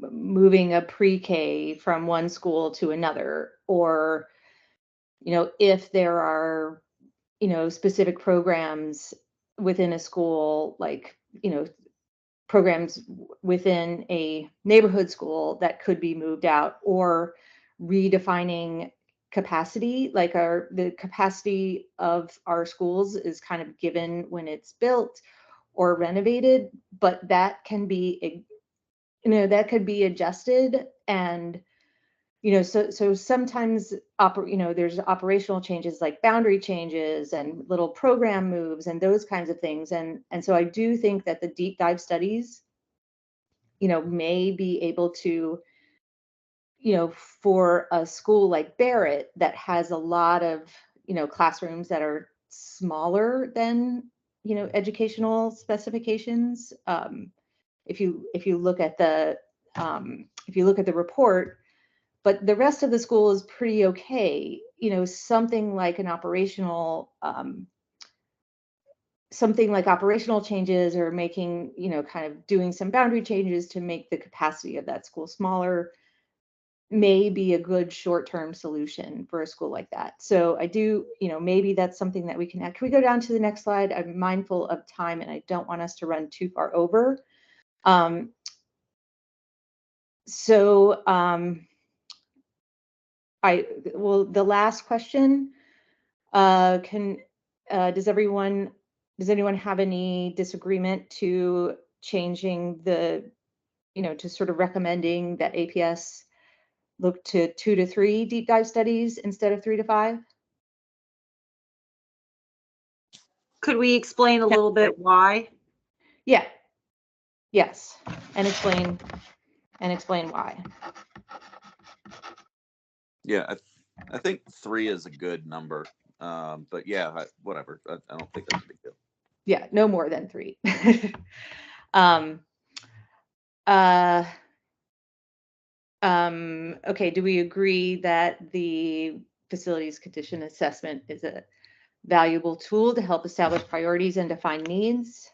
moving a pre-K from one school to another, or, if there are, specific programs within a school, like, programs within a neighborhood school that could be moved out, or redefining capacity, like the capacity of our schools is kind of given when it's built or renovated, but that can be, that could be adjusted. And, so sometimes, there's operational changes like boundary changes and little program moves and those kinds of things. And so I do think that the deep dive studies, may be able to, for a school like Barrett that has a lot of, classrooms that are smaller than, educational specifications. If you look at the report, but the rest of the school is pretty okay. Something like operational changes, or making, kind of doing some boundary changes to make the capacity of that school smaller, may be a good short-term solution for a school like that. So I do, maybe that's something that we can add. Can we go down to the next slide? I'm mindful of time and I don't want us to run too far over. The last question, does anyone have any disagreement to changing to sort of recommending that APS look to 2 to 3 deep dive studies instead of 3 to 5? Could we explain a little bit why? Yeah. Yes. And explain why. Yeah, I think 3 is a good number. But yeah, whatever. I don't think that's a big deal. Yeah, no more than 3. Okay, do we agree that the facilities condition assessment is a valuable tool to help establish priorities and define needs?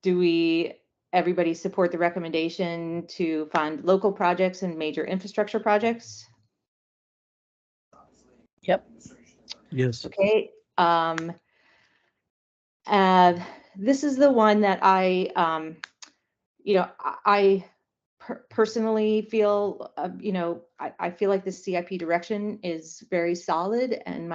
Do everybody support the recommendation to fund local projects and major infrastructure projects? Yep. Yes. Okay. This is the one that I personally feel, I feel like the CIP direction is very solid, and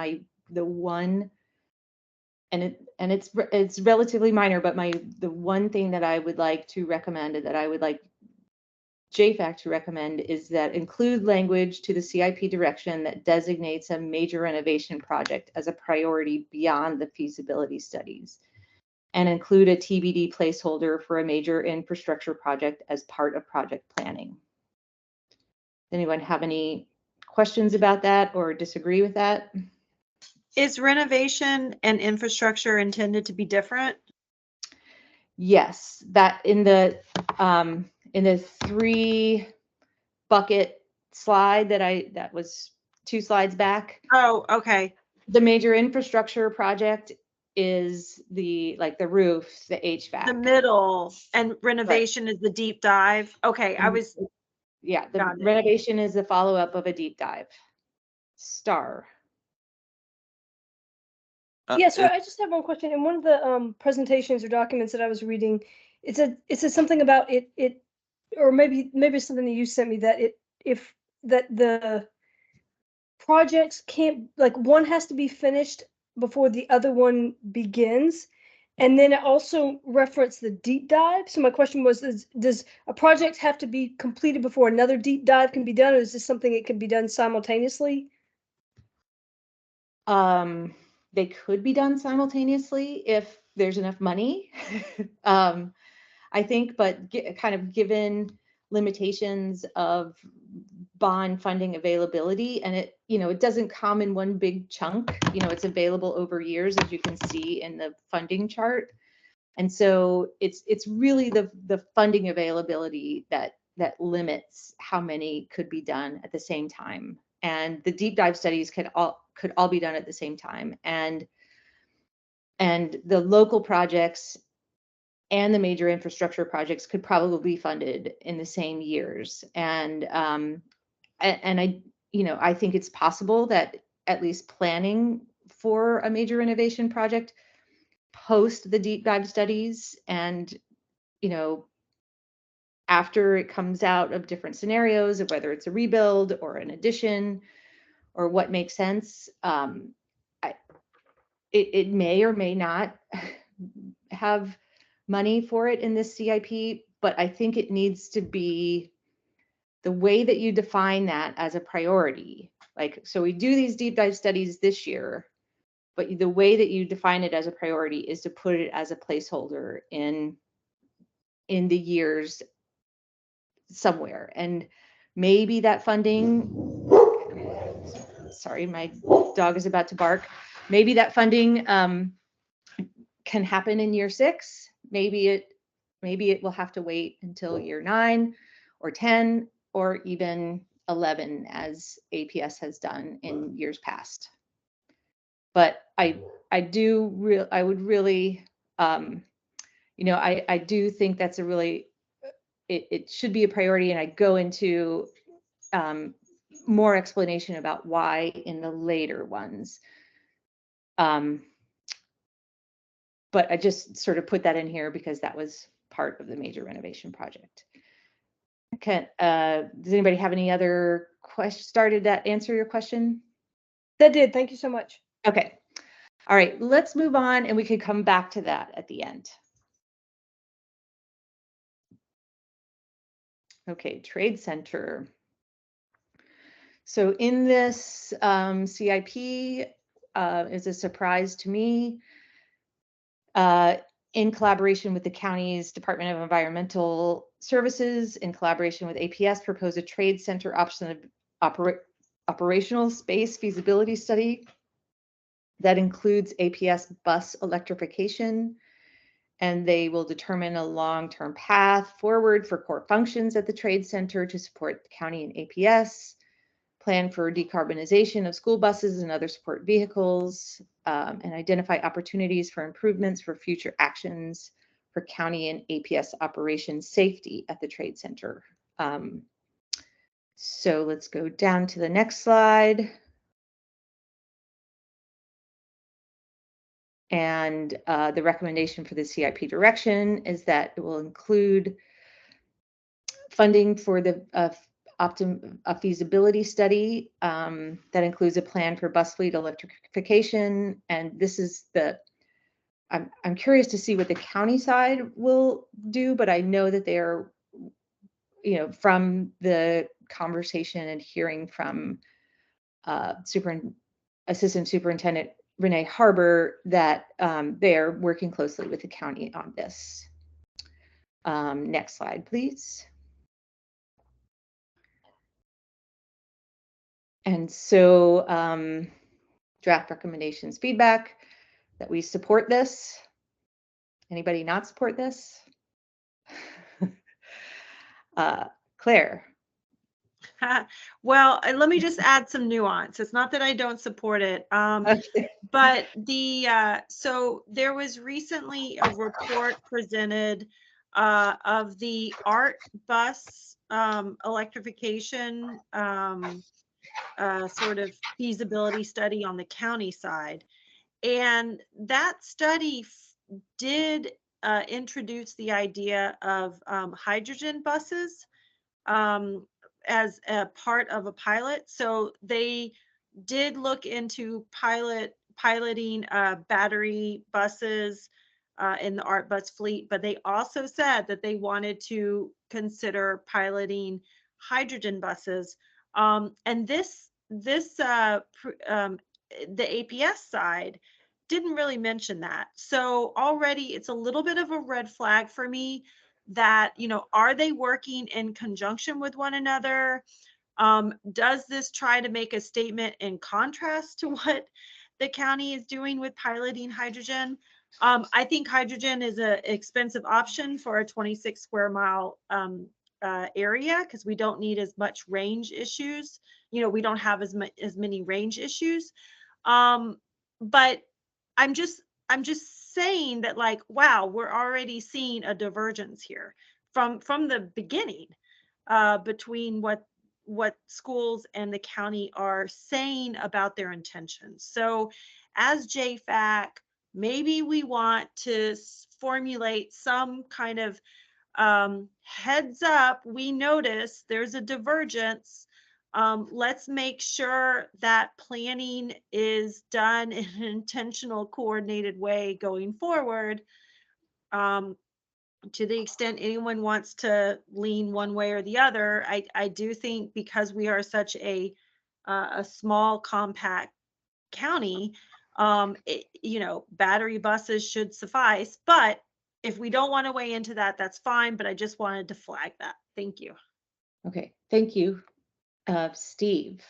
it's relatively minor, but the one thing that I would like to recommend, and that I would like JFAC to recommend, is that include language to the CIP direction that designates a major renovation project as a priority beyond the feasibility studies, and include a TBD placeholder for a major infrastructure project as part of project planning. Does anyone have any questions about that or disagree with that? Is renovation and infrastructure intended to be different? Yes, that in the 3 bucket slide that was 2 slides back. Oh, okay. The major infrastructure project is the roof, the HVAC. The middle, and renovation is the deep dive. Okay, Yeah, the renovation is the follow-up of a deep dive. Star. Yeah, so I just have one question. In one of the presentations or documents that I was reading, it said something about it, or maybe it's something that you sent me, that the projects can't, like, one has to be finished before the other one begins. And then it also referenced the deep dive. So my question was, does a project have to be completed before another deep dive can be done, or is this something that can be done simultaneously? They could be done simultaneously if there's enough money. I think, but kind of given limitations of bond funding availability, and it doesn't come in one big chunk. It's available over years, as you can see in the funding chart. And so it's really the funding availability that limits how many could be done at the same time. And the deep dive studies could all be done at the same time. And the local projects and the major infrastructure projects could probably be funded in the same years. And I think it's possible that at least planning for a major renovation project post the deep dive studies, and after it comes out of different scenarios of whether it's a rebuild or an addition or what makes sense. It may or may not have money for it in this CIP, but I think it needs to be the way that you define that as a priority. Like, so we do these deep dive studies this year, but the way that you define it as a priority is to put it as a placeholder in the years somewhere. And maybe that funding, sorry, my dog is about to bark. Maybe that funding can happen in year 6. Maybe it will have to wait until year 9 or 10 or even 11, as APS has done in years past. But I would really, I do think that's a really, it should be a priority, and I go into more explanation about why in the later ones. But I just sort of put that in here because that was part of the major renovation project. Okay, does anybody have any other questions? Started that answer your question? That did. Thank you so much. Okay. All right, let's move on, and we could come back to that at the end. Okay, Trade Center. So in this CIP is a surprise to me. In collaboration with the county's Department of Environmental Services, in collaboration with APS, propose a trade center operational space feasibility study that includes APS bus electrification, and they will determine a long-term path forward for core functions at the trade center to support the county and APS, plan for decarbonization of school buses and other support vehicles, and identify opportunities for improvements for future actions for county and APS operation safety at the trade center. So let's go down to the next slide. And the recommendation for the CIP direction is that it will include funding for the a feasibility study that includes a plan for bus fleet electrification. And this is I'm curious to see what the county side will do, but I know that they're, from the conversation and hearing from Assistant Superintendent Renee Harbor, that they are working closely with the county on this. Next slide, please. And so draft recommendations, feedback, that we support this. Anybody not support this? Claire. Well, let me just add some nuance. It's not that I don't support it, Okay. but so there was recently a report presented of the ART bus electrification sort of feasibility study on the county side. And that study did introduce the idea of hydrogen buses as a part of a pilot. So they did look into piloting battery buses in the ART bus fleet, but they also said that they wanted to consider piloting hydrogen buses. And the APS side didn't really mention that. So already it's a little bit of a red flag for me that, are they working in conjunction with one another? Does this try to make a statement in contrast to what the county is doing with piloting hydrogen? I think hydrogen is an expensive option for a 26 square mile area, because we don't need as much range issues. We don't have as many range issues. But I'm just saying that, like, wow, we're already seeing a divergence here from the beginning between what schools and the county are saying about their intentions. So as JFAC, maybe we want to formulate some kind of heads up, we notice there's a divergence. Let's make sure that planning is done in an intentional, coordinated way going forward. To the extent anyone wants to lean one way or the other, I do think because we are such a small, compact county, battery buses should suffice. But if we don't want to weigh into that, that's fine. But I just wanted to flag that. Thank you. Okay, thank you. Steve.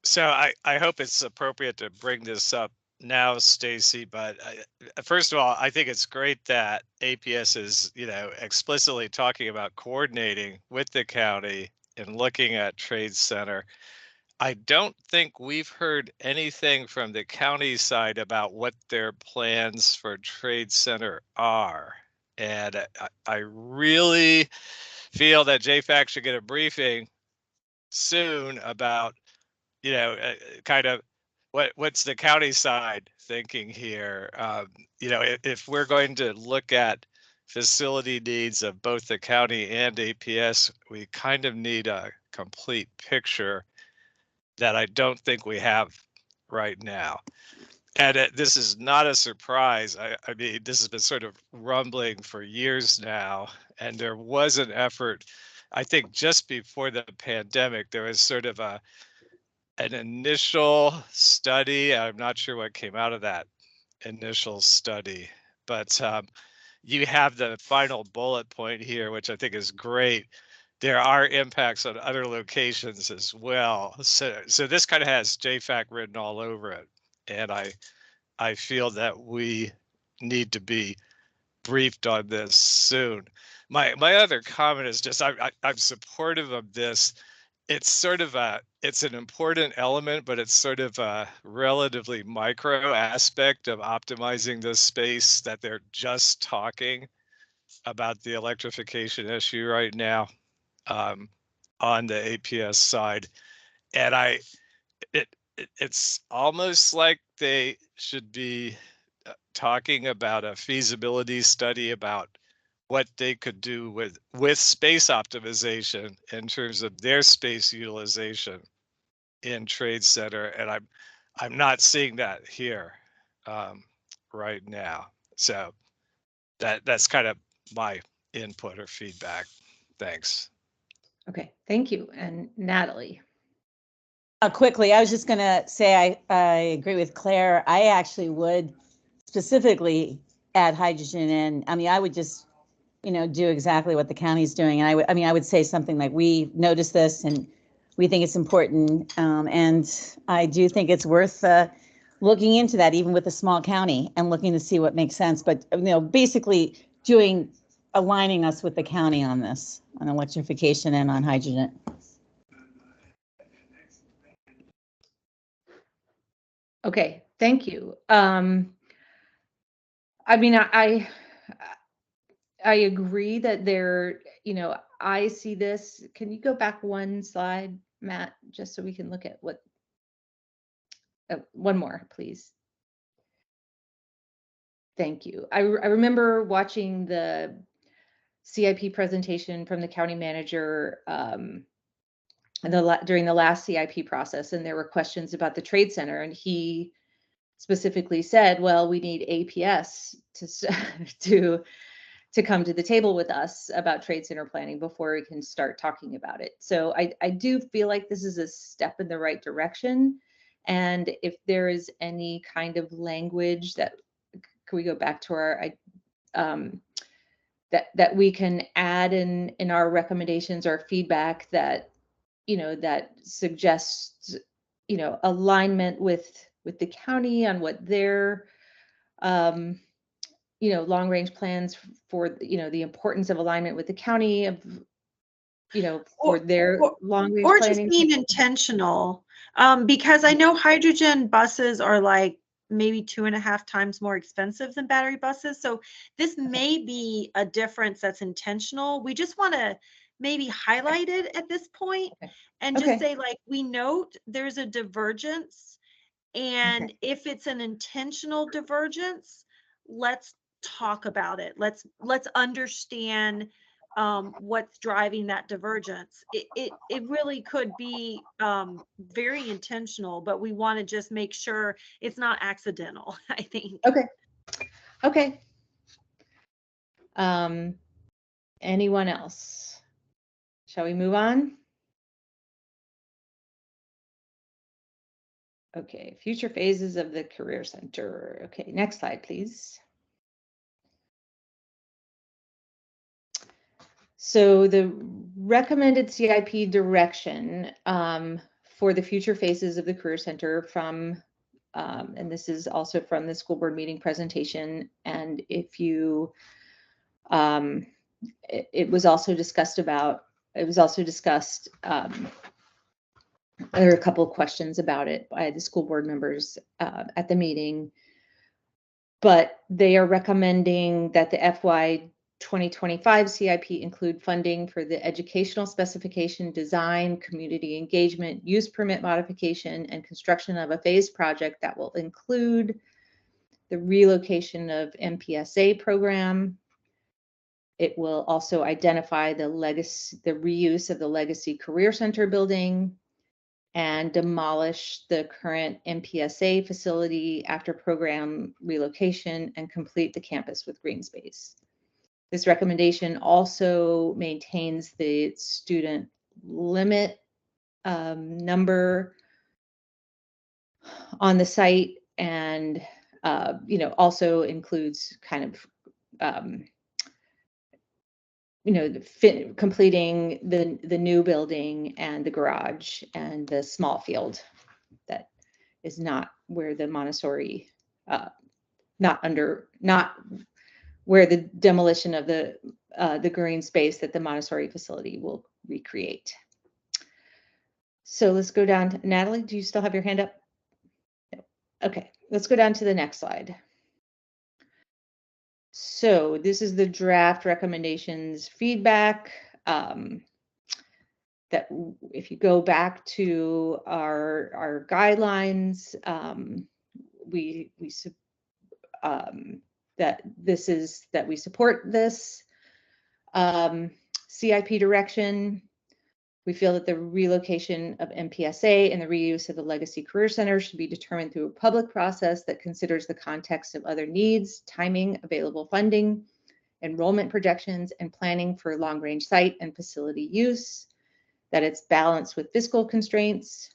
So I hope it's appropriate to bring this up now, Stacy, but first of all, I think it's great that APS is, explicitly talking about coordinating with the county and looking at Trade Center. I don't think we've heard anything from the county side about what their plans for Trade Center are. And I really feel that JFAC should get a briefing soon about, kind of what's the county side thinking here. If we're going to look at facility needs of both the county and APS, we kind of need a complete picture that I don't think we have right now. And this is not a surprise. I mean, this has been sort of rumbling for years now. And there was an effort, I think just before the pandemic, there was sort of an initial study. I'm not sure what came out of that initial study, but you have the final bullet point here, which I think is great. There are impacts on other locations as well. So this kind of has JFAC written all over it. And I feel that we need to be briefed on this soon. My other comment is just I'm supportive of this. It's an important element, but it's sort of a relatively micro aspect of optimizing this space that they're just talking about the electrification issue right now on the APS side. And it's almost like they should be talking about a feasibility study about what they could do with space optimization in terms of their space utilization in Trade Center, and I'm not seeing that here right now. So that's kind of my input or feedback. Thanks. Okay, thank you. And Natalie. Quickly, I was just going to say I agree with Claire. I actually would specifically add hydrogen in. I mean, I would just do exactly what the county's doing. And I would say something like, we noticed this and we think it's important. And I do think it's worth looking into that, even with a small county, and looking to see what makes sense. But, basically aligning us with the county on this, on electrification and on hydrogen. Okay, thank you. I agree that I see this. Can you go back one slide, Matt, just so we can look at what, one more, please. Thank you. I remember watching the CIP presentation from the county manager during the last CIP process, and there were questions about the Trade Center, and he specifically said, well, we need APS to come to the table with us about Trade Center planning before we can start talking about it. So I do feel like this is a step in the right direction. And if there is any kind of language that, can we go back to our, that we can add in our recommendations or feedback that, that suggests, alignment with the county on what their, long range plans for, the importance of alignment with the county of, for their long range or planning. Just being intentional, because I know hydrogen buses are like maybe 2.5 times more expensive than battery buses. So this may be a difference that's intentional. We just want to maybe highlight it at this point and just say, like, we note there's a divergence, and if it's an intentional divergence, let's talk about it. Let's understand what's driving that divergence. It really could be very intentional, but we want to just make sure it's not accidental, I think. Okay. Anyone else? Shall we move on? Okay, future phases of the Career Center. Okay, next slide, please. So the recommended CIP direction for the future phases of the Career Center from, and this is also from the school board meeting presentation, and if you, it was also discussed about, there are a couple of questions about it by the school board members at the meeting, but they are recommending that the FY 2025 CIP include funding for the educational specification, design, community engagement, use permit modification, and construction of a phased project that will include the relocation of MPSA program. It will also identify the reuse of the Legacy Career Center building and demolish the current MPSA facility after program relocation and complete the campus with green space. This recommendation also maintains the student limit number on the site, and also includes kind of completing the new building and the garage and the small field that is not where the Montessori, not where the demolition of the green space that the Montessori facility will recreate. So let's go down to Natalie. Do you still have your hand up? No. Okay, let's go down to the next slide. So this is the draft recommendations feedback. That if you go back to our guidelines, that we support this CIP direction. We feel that the relocation of MPSA and the reuse of the Legacy Career Center should be determined through a public process that considers the context of other needs, timing, available funding, enrollment projections, and planning for long-range site and facility use, that it's balanced with fiscal constraints,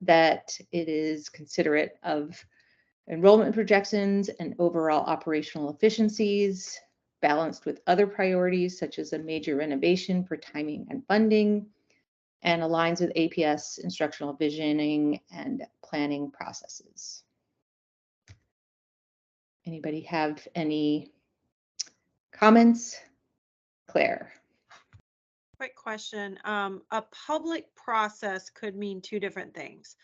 that it is considerate of enrollment projections and overall operational efficiencies, balanced with other priorities such as a major renovation for timing and funding, and aligns with APS instructional visioning and planning processes. Anybody have any comments? Claire. Quick question. A public process could mean two different things.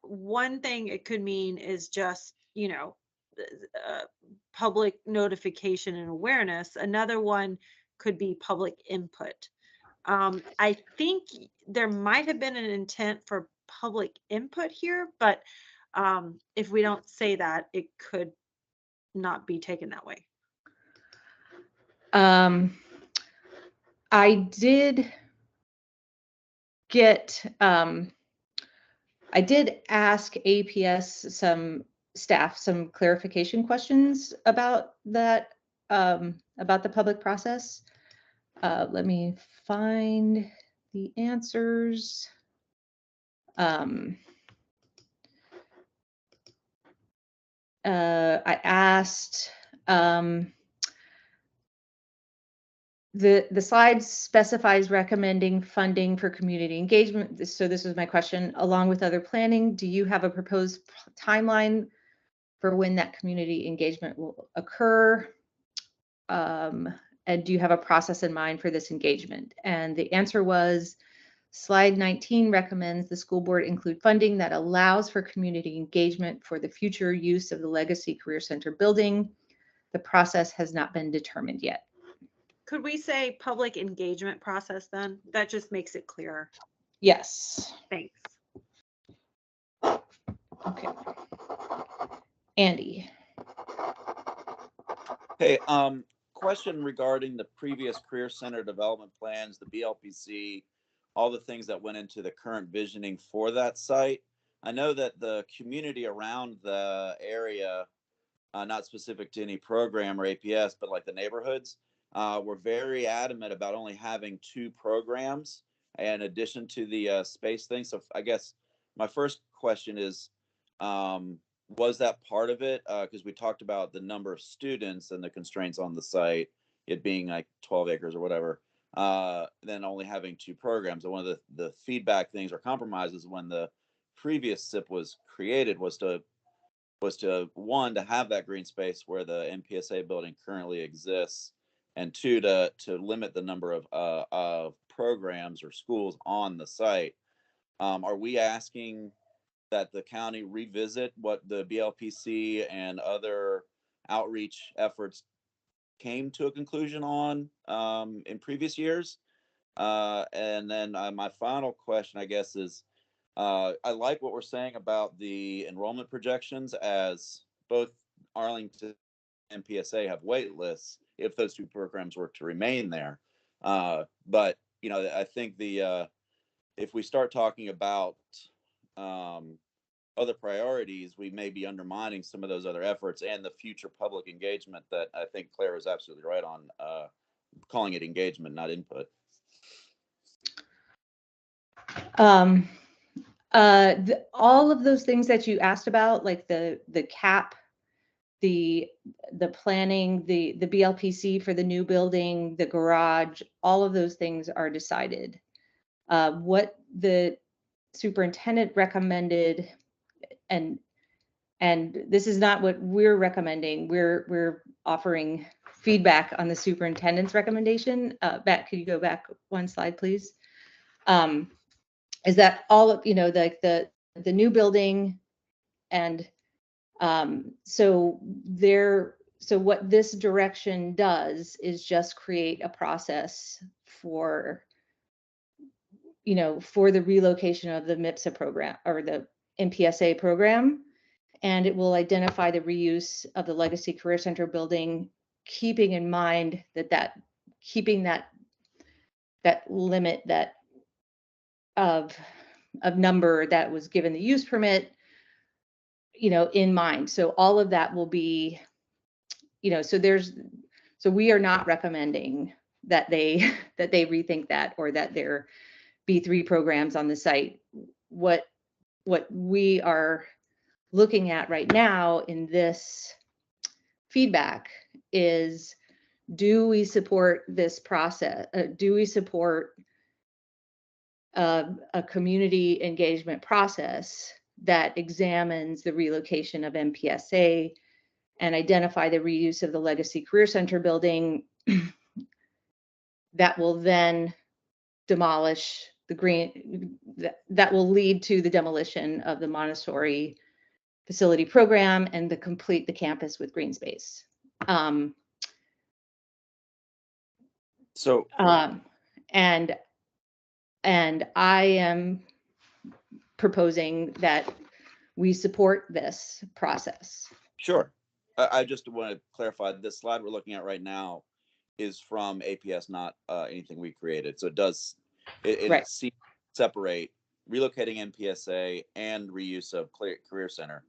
One thing it could mean is just, public notification and awareness. Another one could be public input. I think there might have been an intent for public input here, but if we don't say that, it could not be taken that way. I did ask APS staff some clarification questions about that, about the public process. Let me find the answers. I asked, the slide specifies recommending funding for community engagement. So this is my question, along with other planning, do you have a proposed timeline for when that community engagement will occur? And do you have a process in mind for this engagement? And the answer was, slide 19 recommends the school board include funding that allows for community engagement for the future use of the Legacy Career Center building. The process has not been determined yet. Could we say public engagement process then? That just makes it clearer. Yes. Thanks. Okay. Andy. Hey, question regarding the previous Career Center development plans, the BLPC, all the things that went into the current visioning for that site. I know that the community around the area, not specific to any program or APS, but like the neighborhoods, were very adamant about only having 2 programs in addition to the space thing. So I guess my first question is, was that part of it? Because we talked about the number of students and the constraints on the site, it being like 12 acres or whatever, then only having 2 programs. And one of the feedback things or compromises when the previous SIP was created was to one, to have that green space where the MPSA building currently exists, and 2, to limit the number of programs or schools on the site. Are we asking that the county revisit what the BLPC and other outreach efforts came to a conclusion on in previous years? And then my final question, I guess, is I like what we're saying about the enrollment projections, as both Arlington and MPSA have wait lists if those 2 programs were to remain there. But I think if we start talking about other priorities, we may be undermining some of those other efforts and the future public engagement that I think Claire was absolutely right on, calling it engagement, not input. All of those things that you asked about, like the cap, the planning, the BLPC for the new building, the garage, all of those things are decided. What the superintendent recommended, and this is not what we're recommending. We're offering feedback on the superintendent's recommendation. Could you go back one slide, please? Is that all of, like the new building, and so what this direction does is just create a process for the relocation of the MIPSA program or the MPSA program, and it will identify the reuse of the Legacy Career Center building, keeping in mind keeping that limit of number that was given the use permit, in mind. So all of that will be, so we are not recommending that they rethink that, or that there be 3 programs on the site. What we are looking at right now in this feedback is, do we support this process? Do we support a community engagement process that examines the relocation of MPSA and identify the reuse of the Legacy Career Center building that will then demolish the green, that will lead to the demolition of the Montessori facility program and complete the campus with green space. And I am proposing that we support this process. Sure. I just want to clarify, this slide we're looking at right now is from APS, not anything we created. So it does, Right. separate relocating MPSA and reuse of Career Center,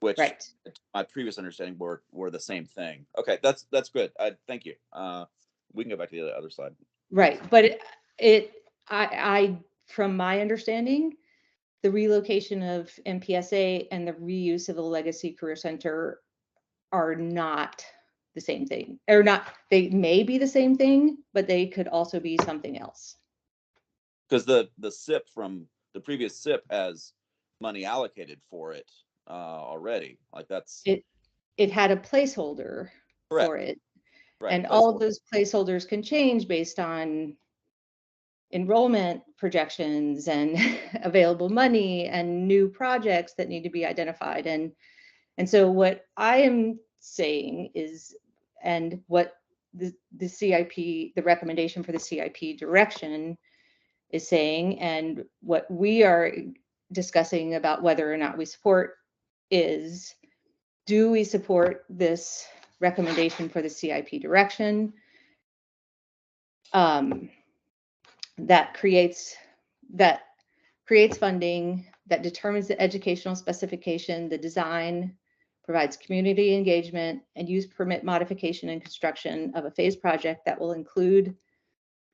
which right. my previous understanding were the same thing. Okay, that's good. Thank you. We can go back to the other slide. Right, but I from my understanding, the relocation of MPSA and the reuse of the Legacy Career Center are not the same thing. Or not, they may be the same thing, but they could also be something else. Because the SIP from the previous SIP has money allocated for it already. Like that's it had a placeholder correct. For it. Right, and all of those placeholders can change based on enrollment projections and available money and new projects that need to be identified. And so what I am saying is, and what the CIP, the recommendation for the CIP direction is saying, and what we are discussing about whether or not we support is, do we support this recommendation for the CIP direction. That creates funding, that determines the educational specification, the design, provides community engagement, and use permit modification and construction of a phase project that will include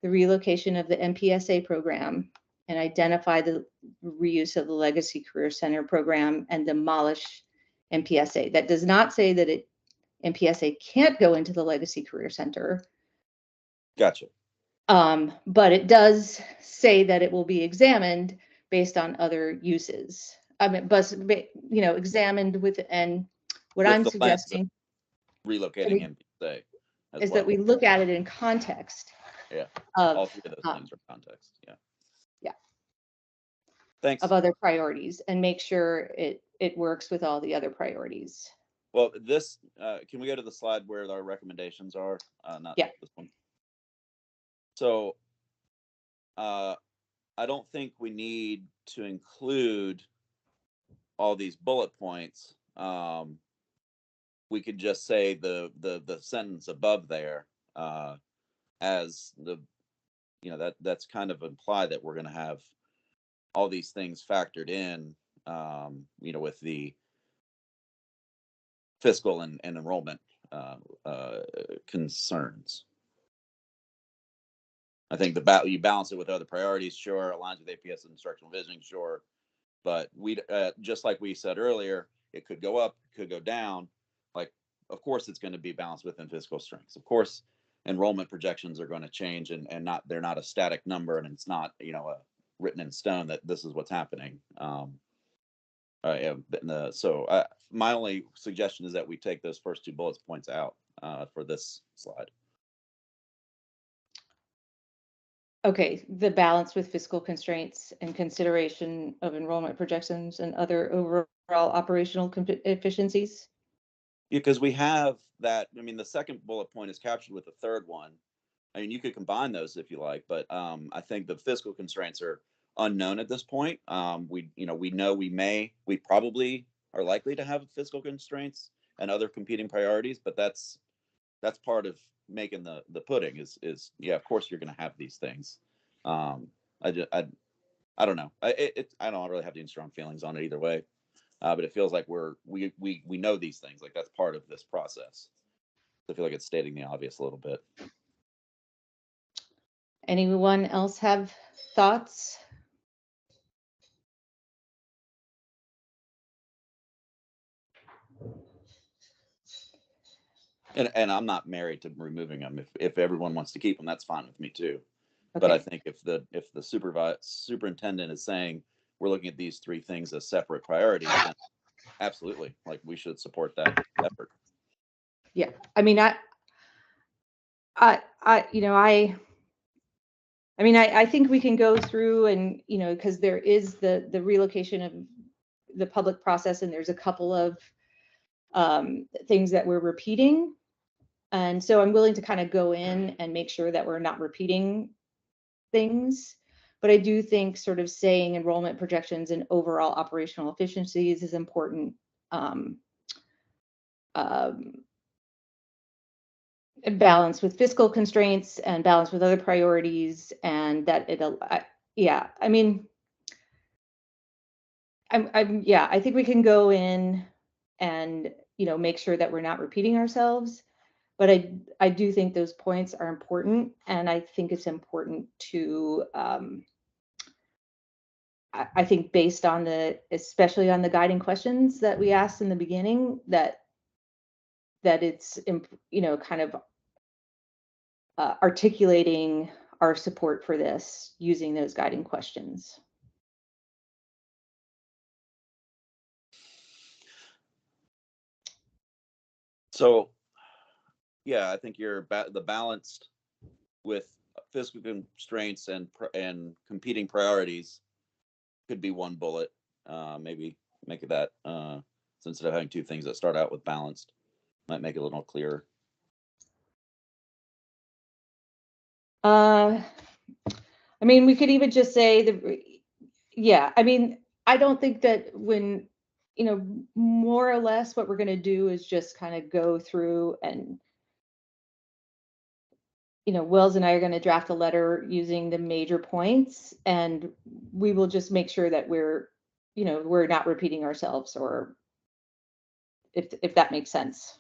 the relocation of the MPSA program and identify the reuse of the Legacy Career Center program and demolish MPSA. That does not say that MPSA can't go into the Legacy Career Center. Gotcha. But it does say that it will be examined based on other uses. I mean, but examined with, and what With I'm the lens of suggesting relocating MPSA as is well. that we look at it in context. Yeah. Of, all three of those things are context. Yeah. Yeah. Thanks. Of other priorities and make sure it works with all the other priorities. Well, this can we go to the slide where our recommendations are? Not yeah. This one. So I don't think we need to include all these bullet points. We could just say the sentence above there as the, that's kind of imply that we're going to have all these things factored in, with the fiscal and enrollment concerns. I think you balance it with other priorities, sure, aligns with APS and instructional visioning, sure, but we just like we said earlier, it could go up, it could go down. Like, of course, it's going to be balanced within fiscal strengths. Of course, enrollment projections are going to change, and they're not a static number, and it's not written in stone that this is what's happening. My only suggestion is that we take those first two bullet points out for this slide. Okay, the balance with fiscal constraints and consideration of enrollment projections and other overall operational efficiencies. Because we have that. I mean, the second bullet point is captured with the third one. I mean, you could combine those if you like, but I think the fiscal constraints are unknown at this point. We know we probably are likely to have fiscal constraints and other competing priorities, but that's part of making the pudding is of course you're going to have these things. I don't know. I don't really have any strong feelings on it either way, but it feels like we know these things, like that's part of this process. I feel like it's stating the obvious a little bit. Anyone else have thoughts? And I'm not married to removing them. If everyone wants to keep them, that's fine with me too. Okay. But I think if the superintendent is saying we're looking at these three things as separate priorities, then absolutely, like we should support that effort. Yeah, I mean, I think we can go through and because there is the relocation of the public process, and there's a couple of things that we're repeating. And so I'm willing to kind of go in and make sure that we're not repeating things. But I do think sort of saying enrollment projections and overall operational efficiencies is important. Balance with fiscal constraints and balance with other priorities, and that I think we can go in and make sure that we're not repeating ourselves. But I do think those points are important, and I think it's important to I think based on especially on the guiding questions that we asked in the beginning, that it's kind of articulating our support for this using those guiding questions. So, yeah, I think the balanced with fiscal constraints and competing priorities could be one bullet. Maybe make it that instead of having two things that start out with balanced, might make it a little clearer. I mean, we could even just say I mean, I don't think that when you know, more or less what we're going to do is just kind of go through and, you know, Wills and I are going to draft a letter using the major points, and we will just make sure that we're, you know, we're not repeating ourselves, or if that makes sense.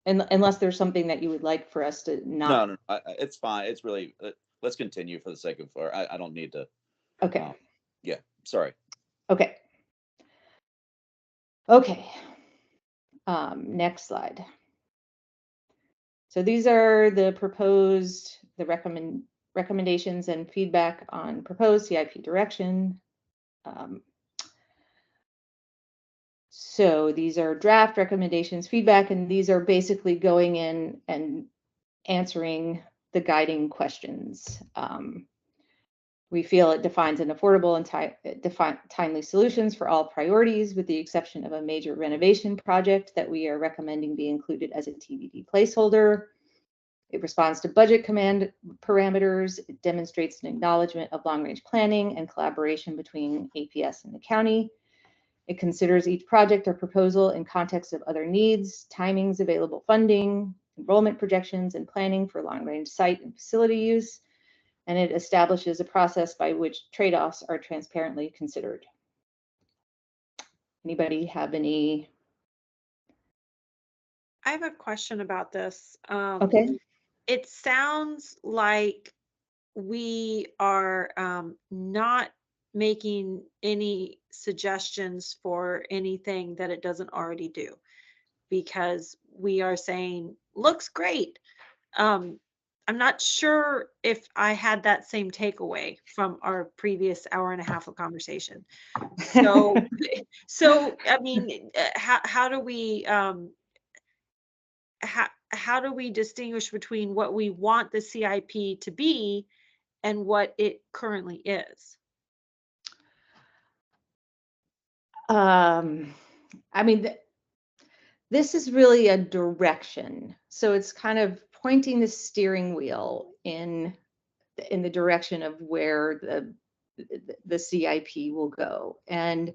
And unless there's something that you would like for us to not. No, it's fine. It's really, let's continue for the sake of, or I don't need to. Okay. Yeah, sorry. Okay. Okay. Next slide. So these are the proposed, the recommendations and feedback on proposed CIP direction. So these are draft recommendations, feedback, and these are basically going in and answering the guiding questions. We feel it defines an affordable and timely solutions for all priorities, with the exception of a major renovation project that we are recommending be included as a TBD placeholder. It responds to budget command parameters. It demonstrates an acknowledgement of long-range planning and collaboration between APS and the county. It considers each project or proposal in context of other needs, timings, available funding, enrollment projections, and planning for long-range site and facility use. And it establishes a process by which trade-offs are transparently considered. Anybody have any? I have a question about this. Okay. It sounds like we are not making any suggestions for anything that it doesn't already do, because we are saying, looks great. I'm not sure if I had that same takeaway from our previous hour and a half of conversation. So, I mean, how do we how do we distinguish between what we want the CIP to be and what it currently is? I mean, this is really a direction. So it's kind of pointing the steering wheel in the direction of where the CIP will go. And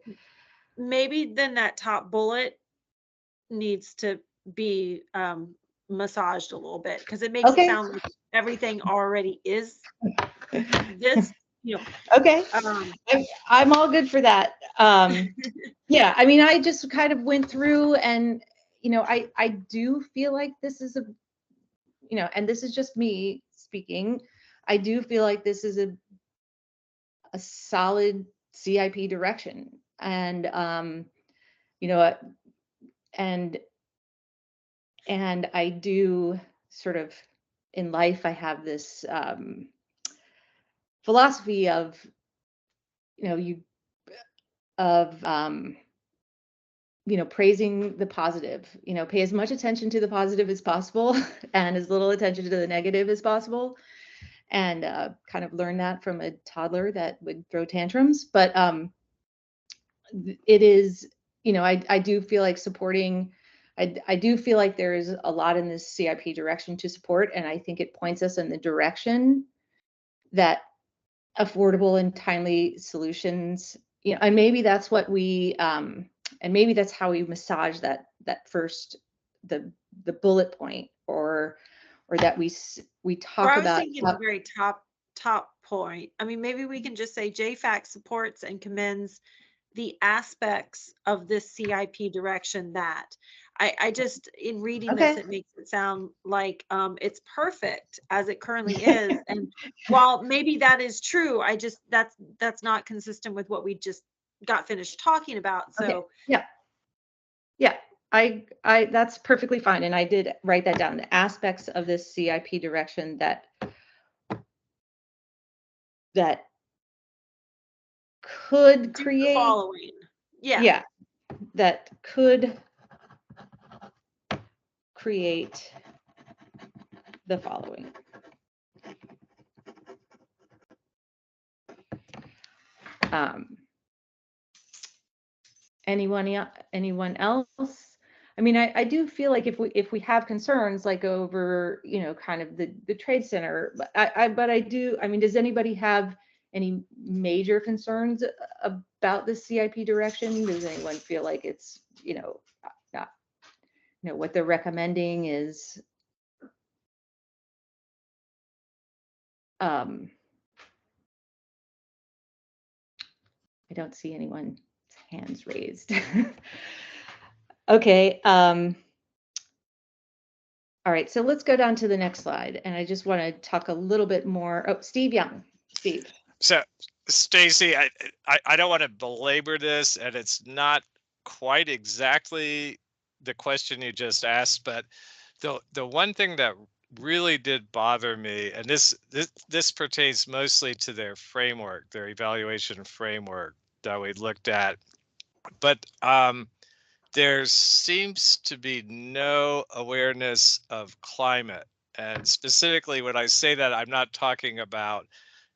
maybe then that top bullet needs to be massaged a little bit, because it makes it sound like everything already is this, you know. Okay. I'm all good for that. Yeah, I mean, I just kind of went through and, you know, I do feel like this is a, you know, and this is just me speaking, I do feel like this is a solid CIP direction. And, you know, and I do sort of, in life, I have this philosophy of, you know, praising the positive, you know, pay as much attention to the positive as possible and as little attention to the negative as possible. And kind of learn that from a toddler that would throw tantrums. But it is, you know, I do feel like supporting, I do feel like there is a lot in this CIP direction to support. And I think it points us in the direction that affordable and timely solutions, you know, and maybe that's what we, and maybe that's how we massage that first, the bullet point, or that we talk or I was about. thinking the very top point. I mean, maybe we can just say JFAC supports and commends the aspects of this CIP direction that I just, in reading this, it makes it sound like it's perfect as it currently is. And while maybe that is true, I just, that's not consistent with what we just got finished talking about. So yeah, I that's perfectly fine. And I did write that down, the aspects of this CIP direction that could create the following. Yeah, that could create the following. Anyone else? I mean, I do feel like if we have concerns like over, you know, kind of the trade center, but I mean, does anybody have any major concerns about the CIP direction? Does anyone feel like it's, not, what they're recommending is I don't see anyone's hands raised. Okay. All right, so let's go down to the next slide. And I just want to talk a little bit more. Oh, Steve Young. Steve. So, Stacy, I don't want to belabor this, and it's not quite exactly the question you just asked, but the one thing that really did bother me, and this pertains mostly to their framework, their evaluation framework that we looked at, but there seems to be no awareness of climate. And specifically, when I say that, I'm not talking about,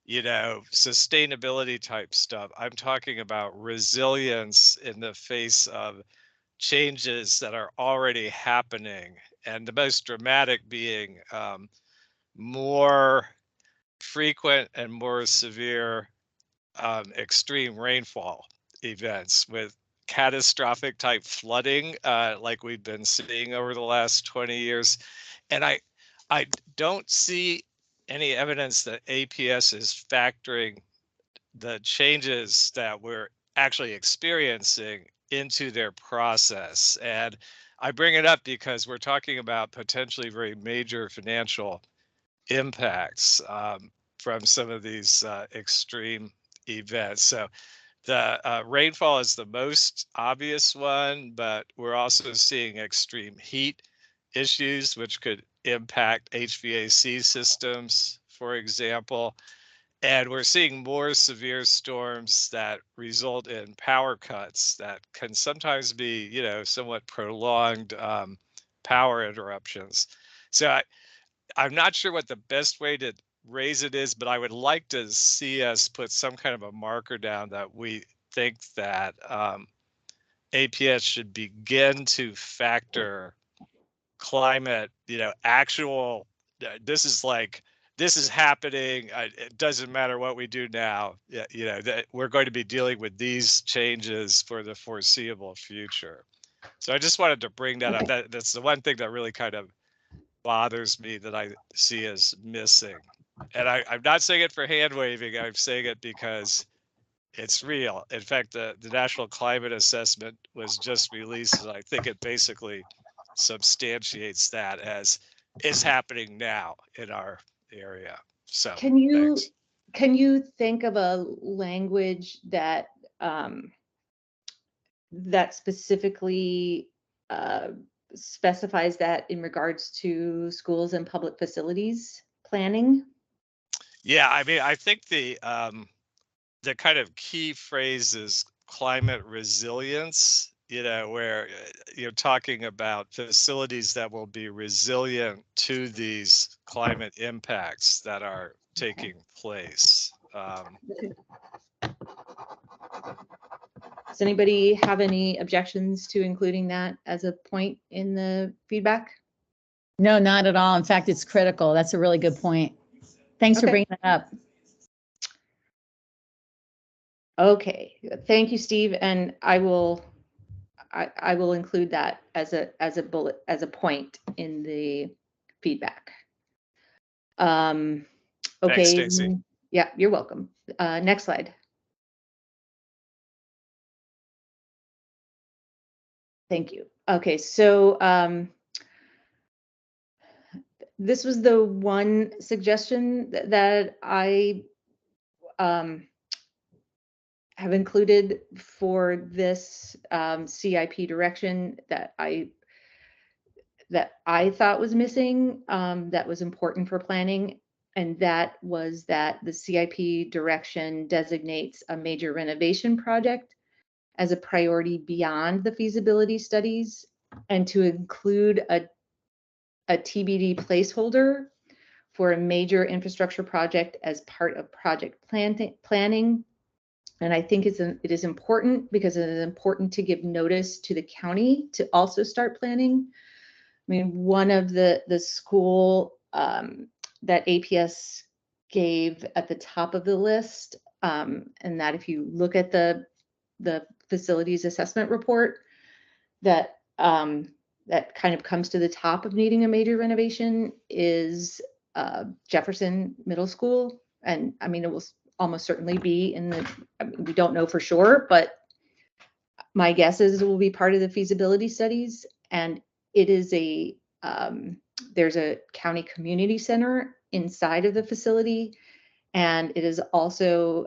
sustainability type stuff. I'm talking about resilience in the face of changes that are already happening. And the most dramatic being more frequent and more severe extreme rainfall events with catastrophic type flooding like we've been seeing over the last 20 years. And I don't see any evidence that APS is factoring the changes that we're actually experiencing into their process. And I bring it up because we're talking about potentially very major financial impacts from some of these extreme events. So the rainfall is the most obvious one, but we're also seeing extreme heat issues, which could impact HVAC systems, for example. And we're seeing more severe storms that result in power cuts that can sometimes be, somewhat prolonged power interruptions. So I'm not sure what the best way to raise it is, but I would like to see us put some kind of a marker down that we think that APS should begin to factor climate, actual, this is happening. It doesn't matter what we do now. That we're going to be dealing with these changes for the foreseeable future. So I just wanted to bring that up. That's the one thing that really kind of bothers me that I see as missing. And I'm not saying it for hand waving. I'm saying it because it's real. In fact, the National Climate Assessment was just released, and I think it basically substantiates that as is happening now in our area. So Can you think of a language that that specifically specifies that in regards to schools and public facilities planning? Yeah, I mean, I think the kind of key phrase is climate resilience, where you're talking about facilities that will be resilient to these climate impacts that are taking place. Does anybody have any objections to including that as a point in the feedback? No, not at all. In fact, it's critical. That's a really good point. Thanks for bringing that up. Okay, thank you, Steve. And I will include that as a bullet, as a point in the feedback. Okay. Thanks, Stacy. Yeah, you're welcome. Next slide. Thank you. Okay, so this was the one suggestion that I have included for this CIP direction that I thought was missing, that was important for planning, and that was that the CIP direction designates a major renovation project as a priority beyond the feasibility studies, and to include a TBD placeholder for a major infrastructure project as part of project planning. And I think it is important because it is important to give notice to the county to also start planning. I mean, one of the school that APS gave at the top of the list, and that if you look at the facilities assessment report, that that kind of comes to the top of needing a major renovation is Jefferson Middle School. And I mean, it will almost certainly be in the, I mean, we don't know for sure, but my guess is it will be part of the feasibility studies. And it is a, there's a county community center inside of the facility. And it is also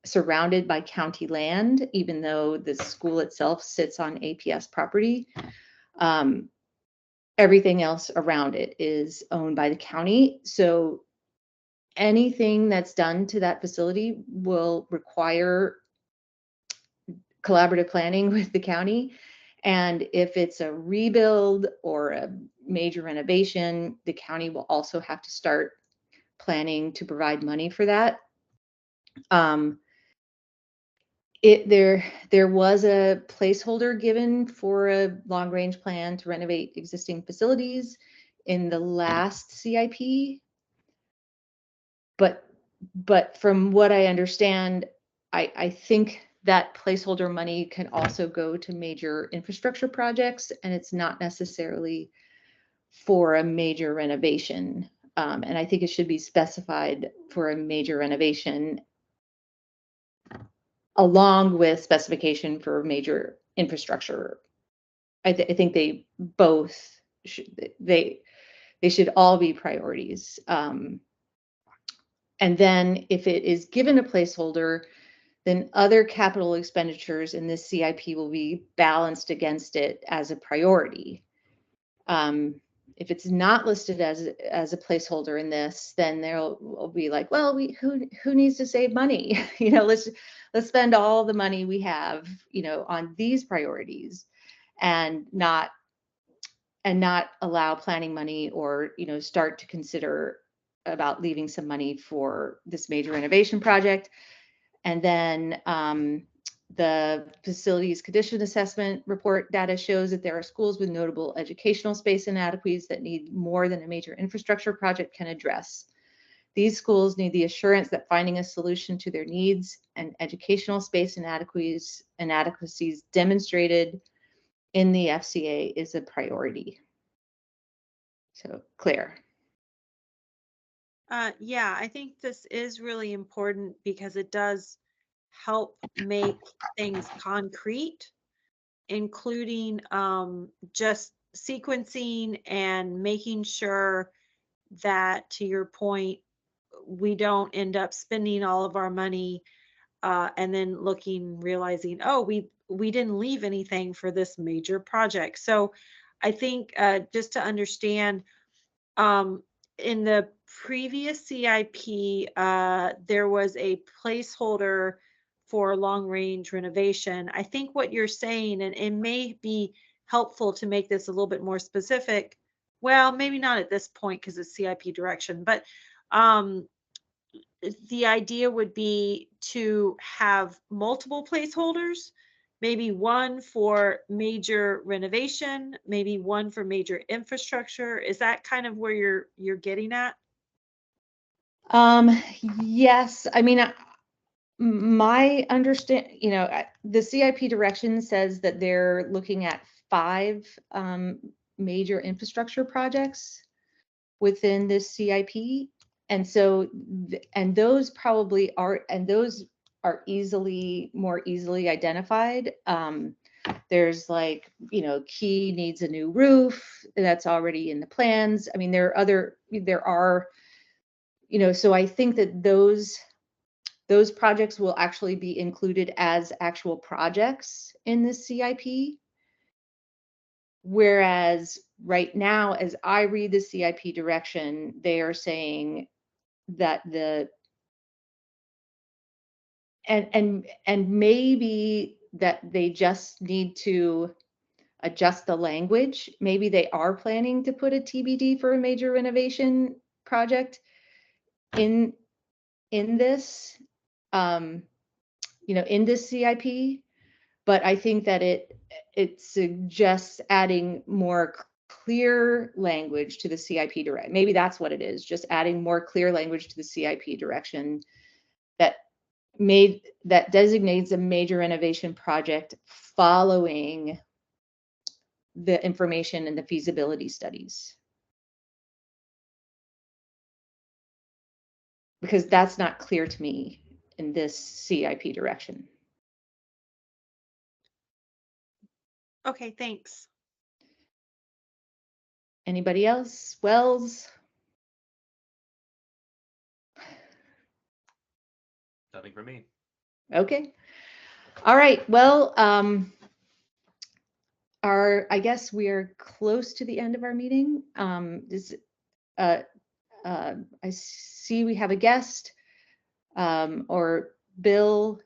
surrounded by county land, even though the school itself sits on APS property. Everything else around it is owned by the county. So anything that's done to that facility will require collaborative planning with the county. And if it's a rebuild or a major renovation, the county will also have to start planning to provide money for that. There was a placeholder given for a long-range plan to renovate existing facilities in the last CIP. But from what I understand, I think that placeholder money can also go to major infrastructure projects, and it's not necessarily for a major renovation. And I think it should be specified for a major renovation along with specification for major infrastructure. I think they both should, they should all be priorities. And then if it is given a placeholder, then other capital expenditures in this CIP will be balanced against it as a priority. If it's not listed as a placeholder in this, then will be like, well, who needs to save money? Let's spend all the money we have, on these priorities, and not allow planning money, or start to consider about leaving some money for this major renovation project. And then the facilities condition assessment report data shows that there are schools with notable educational space inadequacies that need more than a major infrastructure project can address. These schools need the assurance that finding a solution to their needs and educational space inadequacies demonstrated in the FCA is a priority. So, Claire. Yeah, I think this is really important because it does help make things concrete, including just sequencing and making sure that, to your point, we don't end up spending all of our money and then realizing, oh, we didn't leave anything for this major project. So I think just to understand, in the previous CIP, there was a placeholder for long-range renovation. I think what you're saying, and it may be helpful to make this a little bit more specific. Well, maybe not at this point because it's CIP direction, but the idea would be to have multiple placeholders, maybe one for major renovation, maybe one for major infrastructure. Is that kind of where you're getting at? Yes, I mean, my the CIP direction says that they're looking at 5 major infrastructure projects within this CIP. And so, and those probably are, and those are more easily identified. There's Key needs a new roof, that's already in the plans. I mean, there are, so I think that those projects will actually be included as actual projects in this CIP. Whereas right now, as I read the CIP direction, they are saying that and maybe that they just need to adjust the language. Maybe they are planning to put a TBD for a major renovation project in this, in this CIP. But I think that it suggests adding more clear language to the CIP direct. Maybe that's what it is, just adding more clear language to the CIP direction that designates a major renovation project following the information and the feasibility studies. Because that's not clear to me in this CIP direction. Okay, thanks. Anybody else? Wells? Nothing for me. Okay. All right. Well, I guess we are close to the end of our meeting. I see we have a guest, or Bill.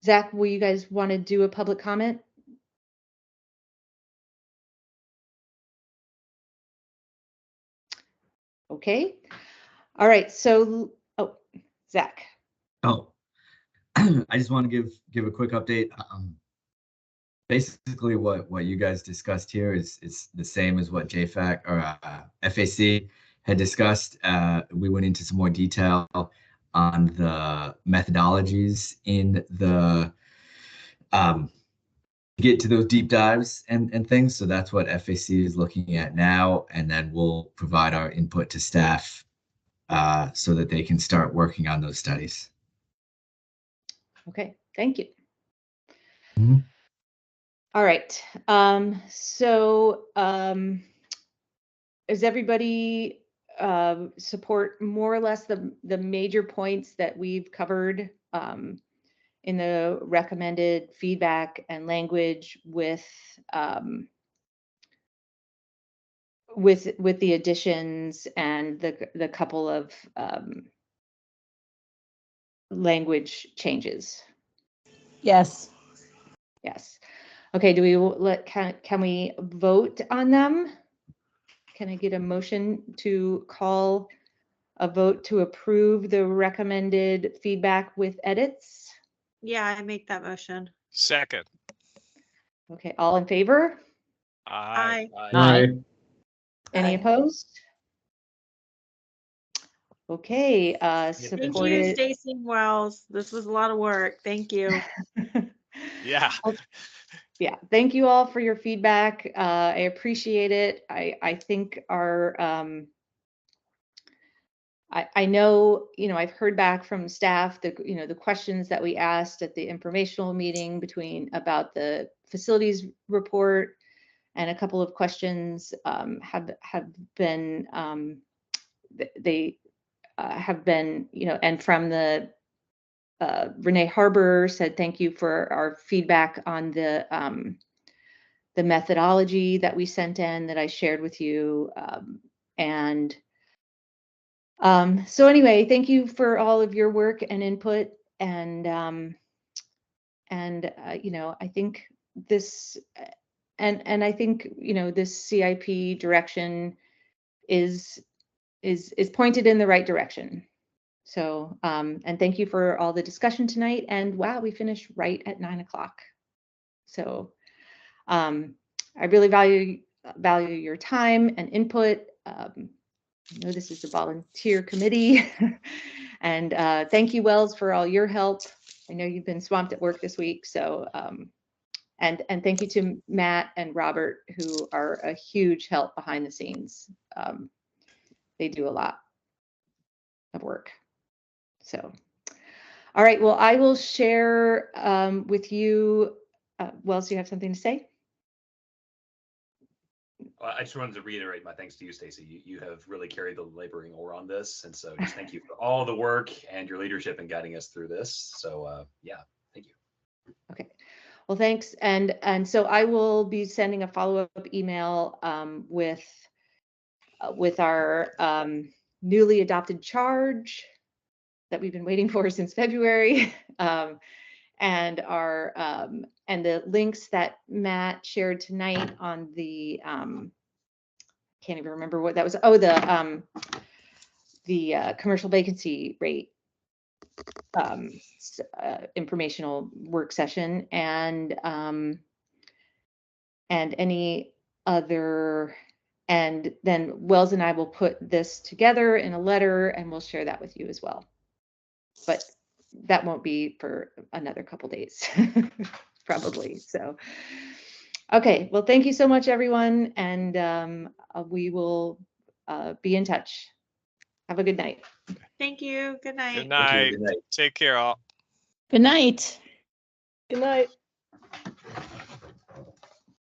Zach, will you guys want to do a public comment? Okay. All right. So, oh, Zach. Oh, I just want to give a quick update. Basically, what you guys discussed here is the same as what JFAC or FAC had discussed. We went into some more detail on the methodologies in the get to those deep dives and things. So that's what FAC is looking at now, and then we'll provide our input to staff so that they can start working on those studies. Okay, thank you. Mm-hmm. All right. Does everybody support more or less the major points that we've covered in the recommended feedback and language with the additions and the couple of language changes? Yes. Yes. Okay, do we can we vote on them? Can I get a motion to call a vote to approve the recommended feedback with edits? Yeah, I make that motion. Second. Okay, all in favor? Aye. Aye. Any opposed? Okay, Thank you, supported. Stacy and Wells. This was a lot of work. Thank you. Yeah. Yeah, thank you all for your feedback. I appreciate it. I think our I know, I've heard back from staff the questions that we asked at the informational meeting about the facilities report, and a couple of questions have been they have been, and from the Renee Harbour said thank you for our feedback on the methodology that we sent in that I shared with you, so anyway, thank you for all of your work and input, and I think this I think this CIP direction is pointed in the right direction. So and thank you for all the discussion tonight, and wow, we finished right at 9 o'clock. So I really value your time and input. I know this is a volunteer committee, and thank you, Wells, for all your help. I know you've been swamped at work this week, so and thank you to Matt and Robert, who are a huge help behind the scenes. They do a lot of work. So, all right, well, I will share with you. Wells, do you have something to say? I just wanted to reiterate my thanks to you, Stacy. You have really carried the laboring oar on this, and so just thank you for all the work and your leadership in guiding us through this. So yeah, thank you. Okay, well, thanks, and so I will be sending a follow-up email with our newly adopted charge that we've been waiting for since February, and and the links that Matt shared tonight on the can't even remember what that was. Oh, the commercial vacancy rate informational work session, and and any other, and then Wells and I will put this together in a letter and we'll share that with you as well. But that won't be for another couple days, probably. So, okay, well, thank you so much, everyone, and we will be in touch. Have a good night. Thank you. Good night. Good night. Take care, all. Good night. Good night.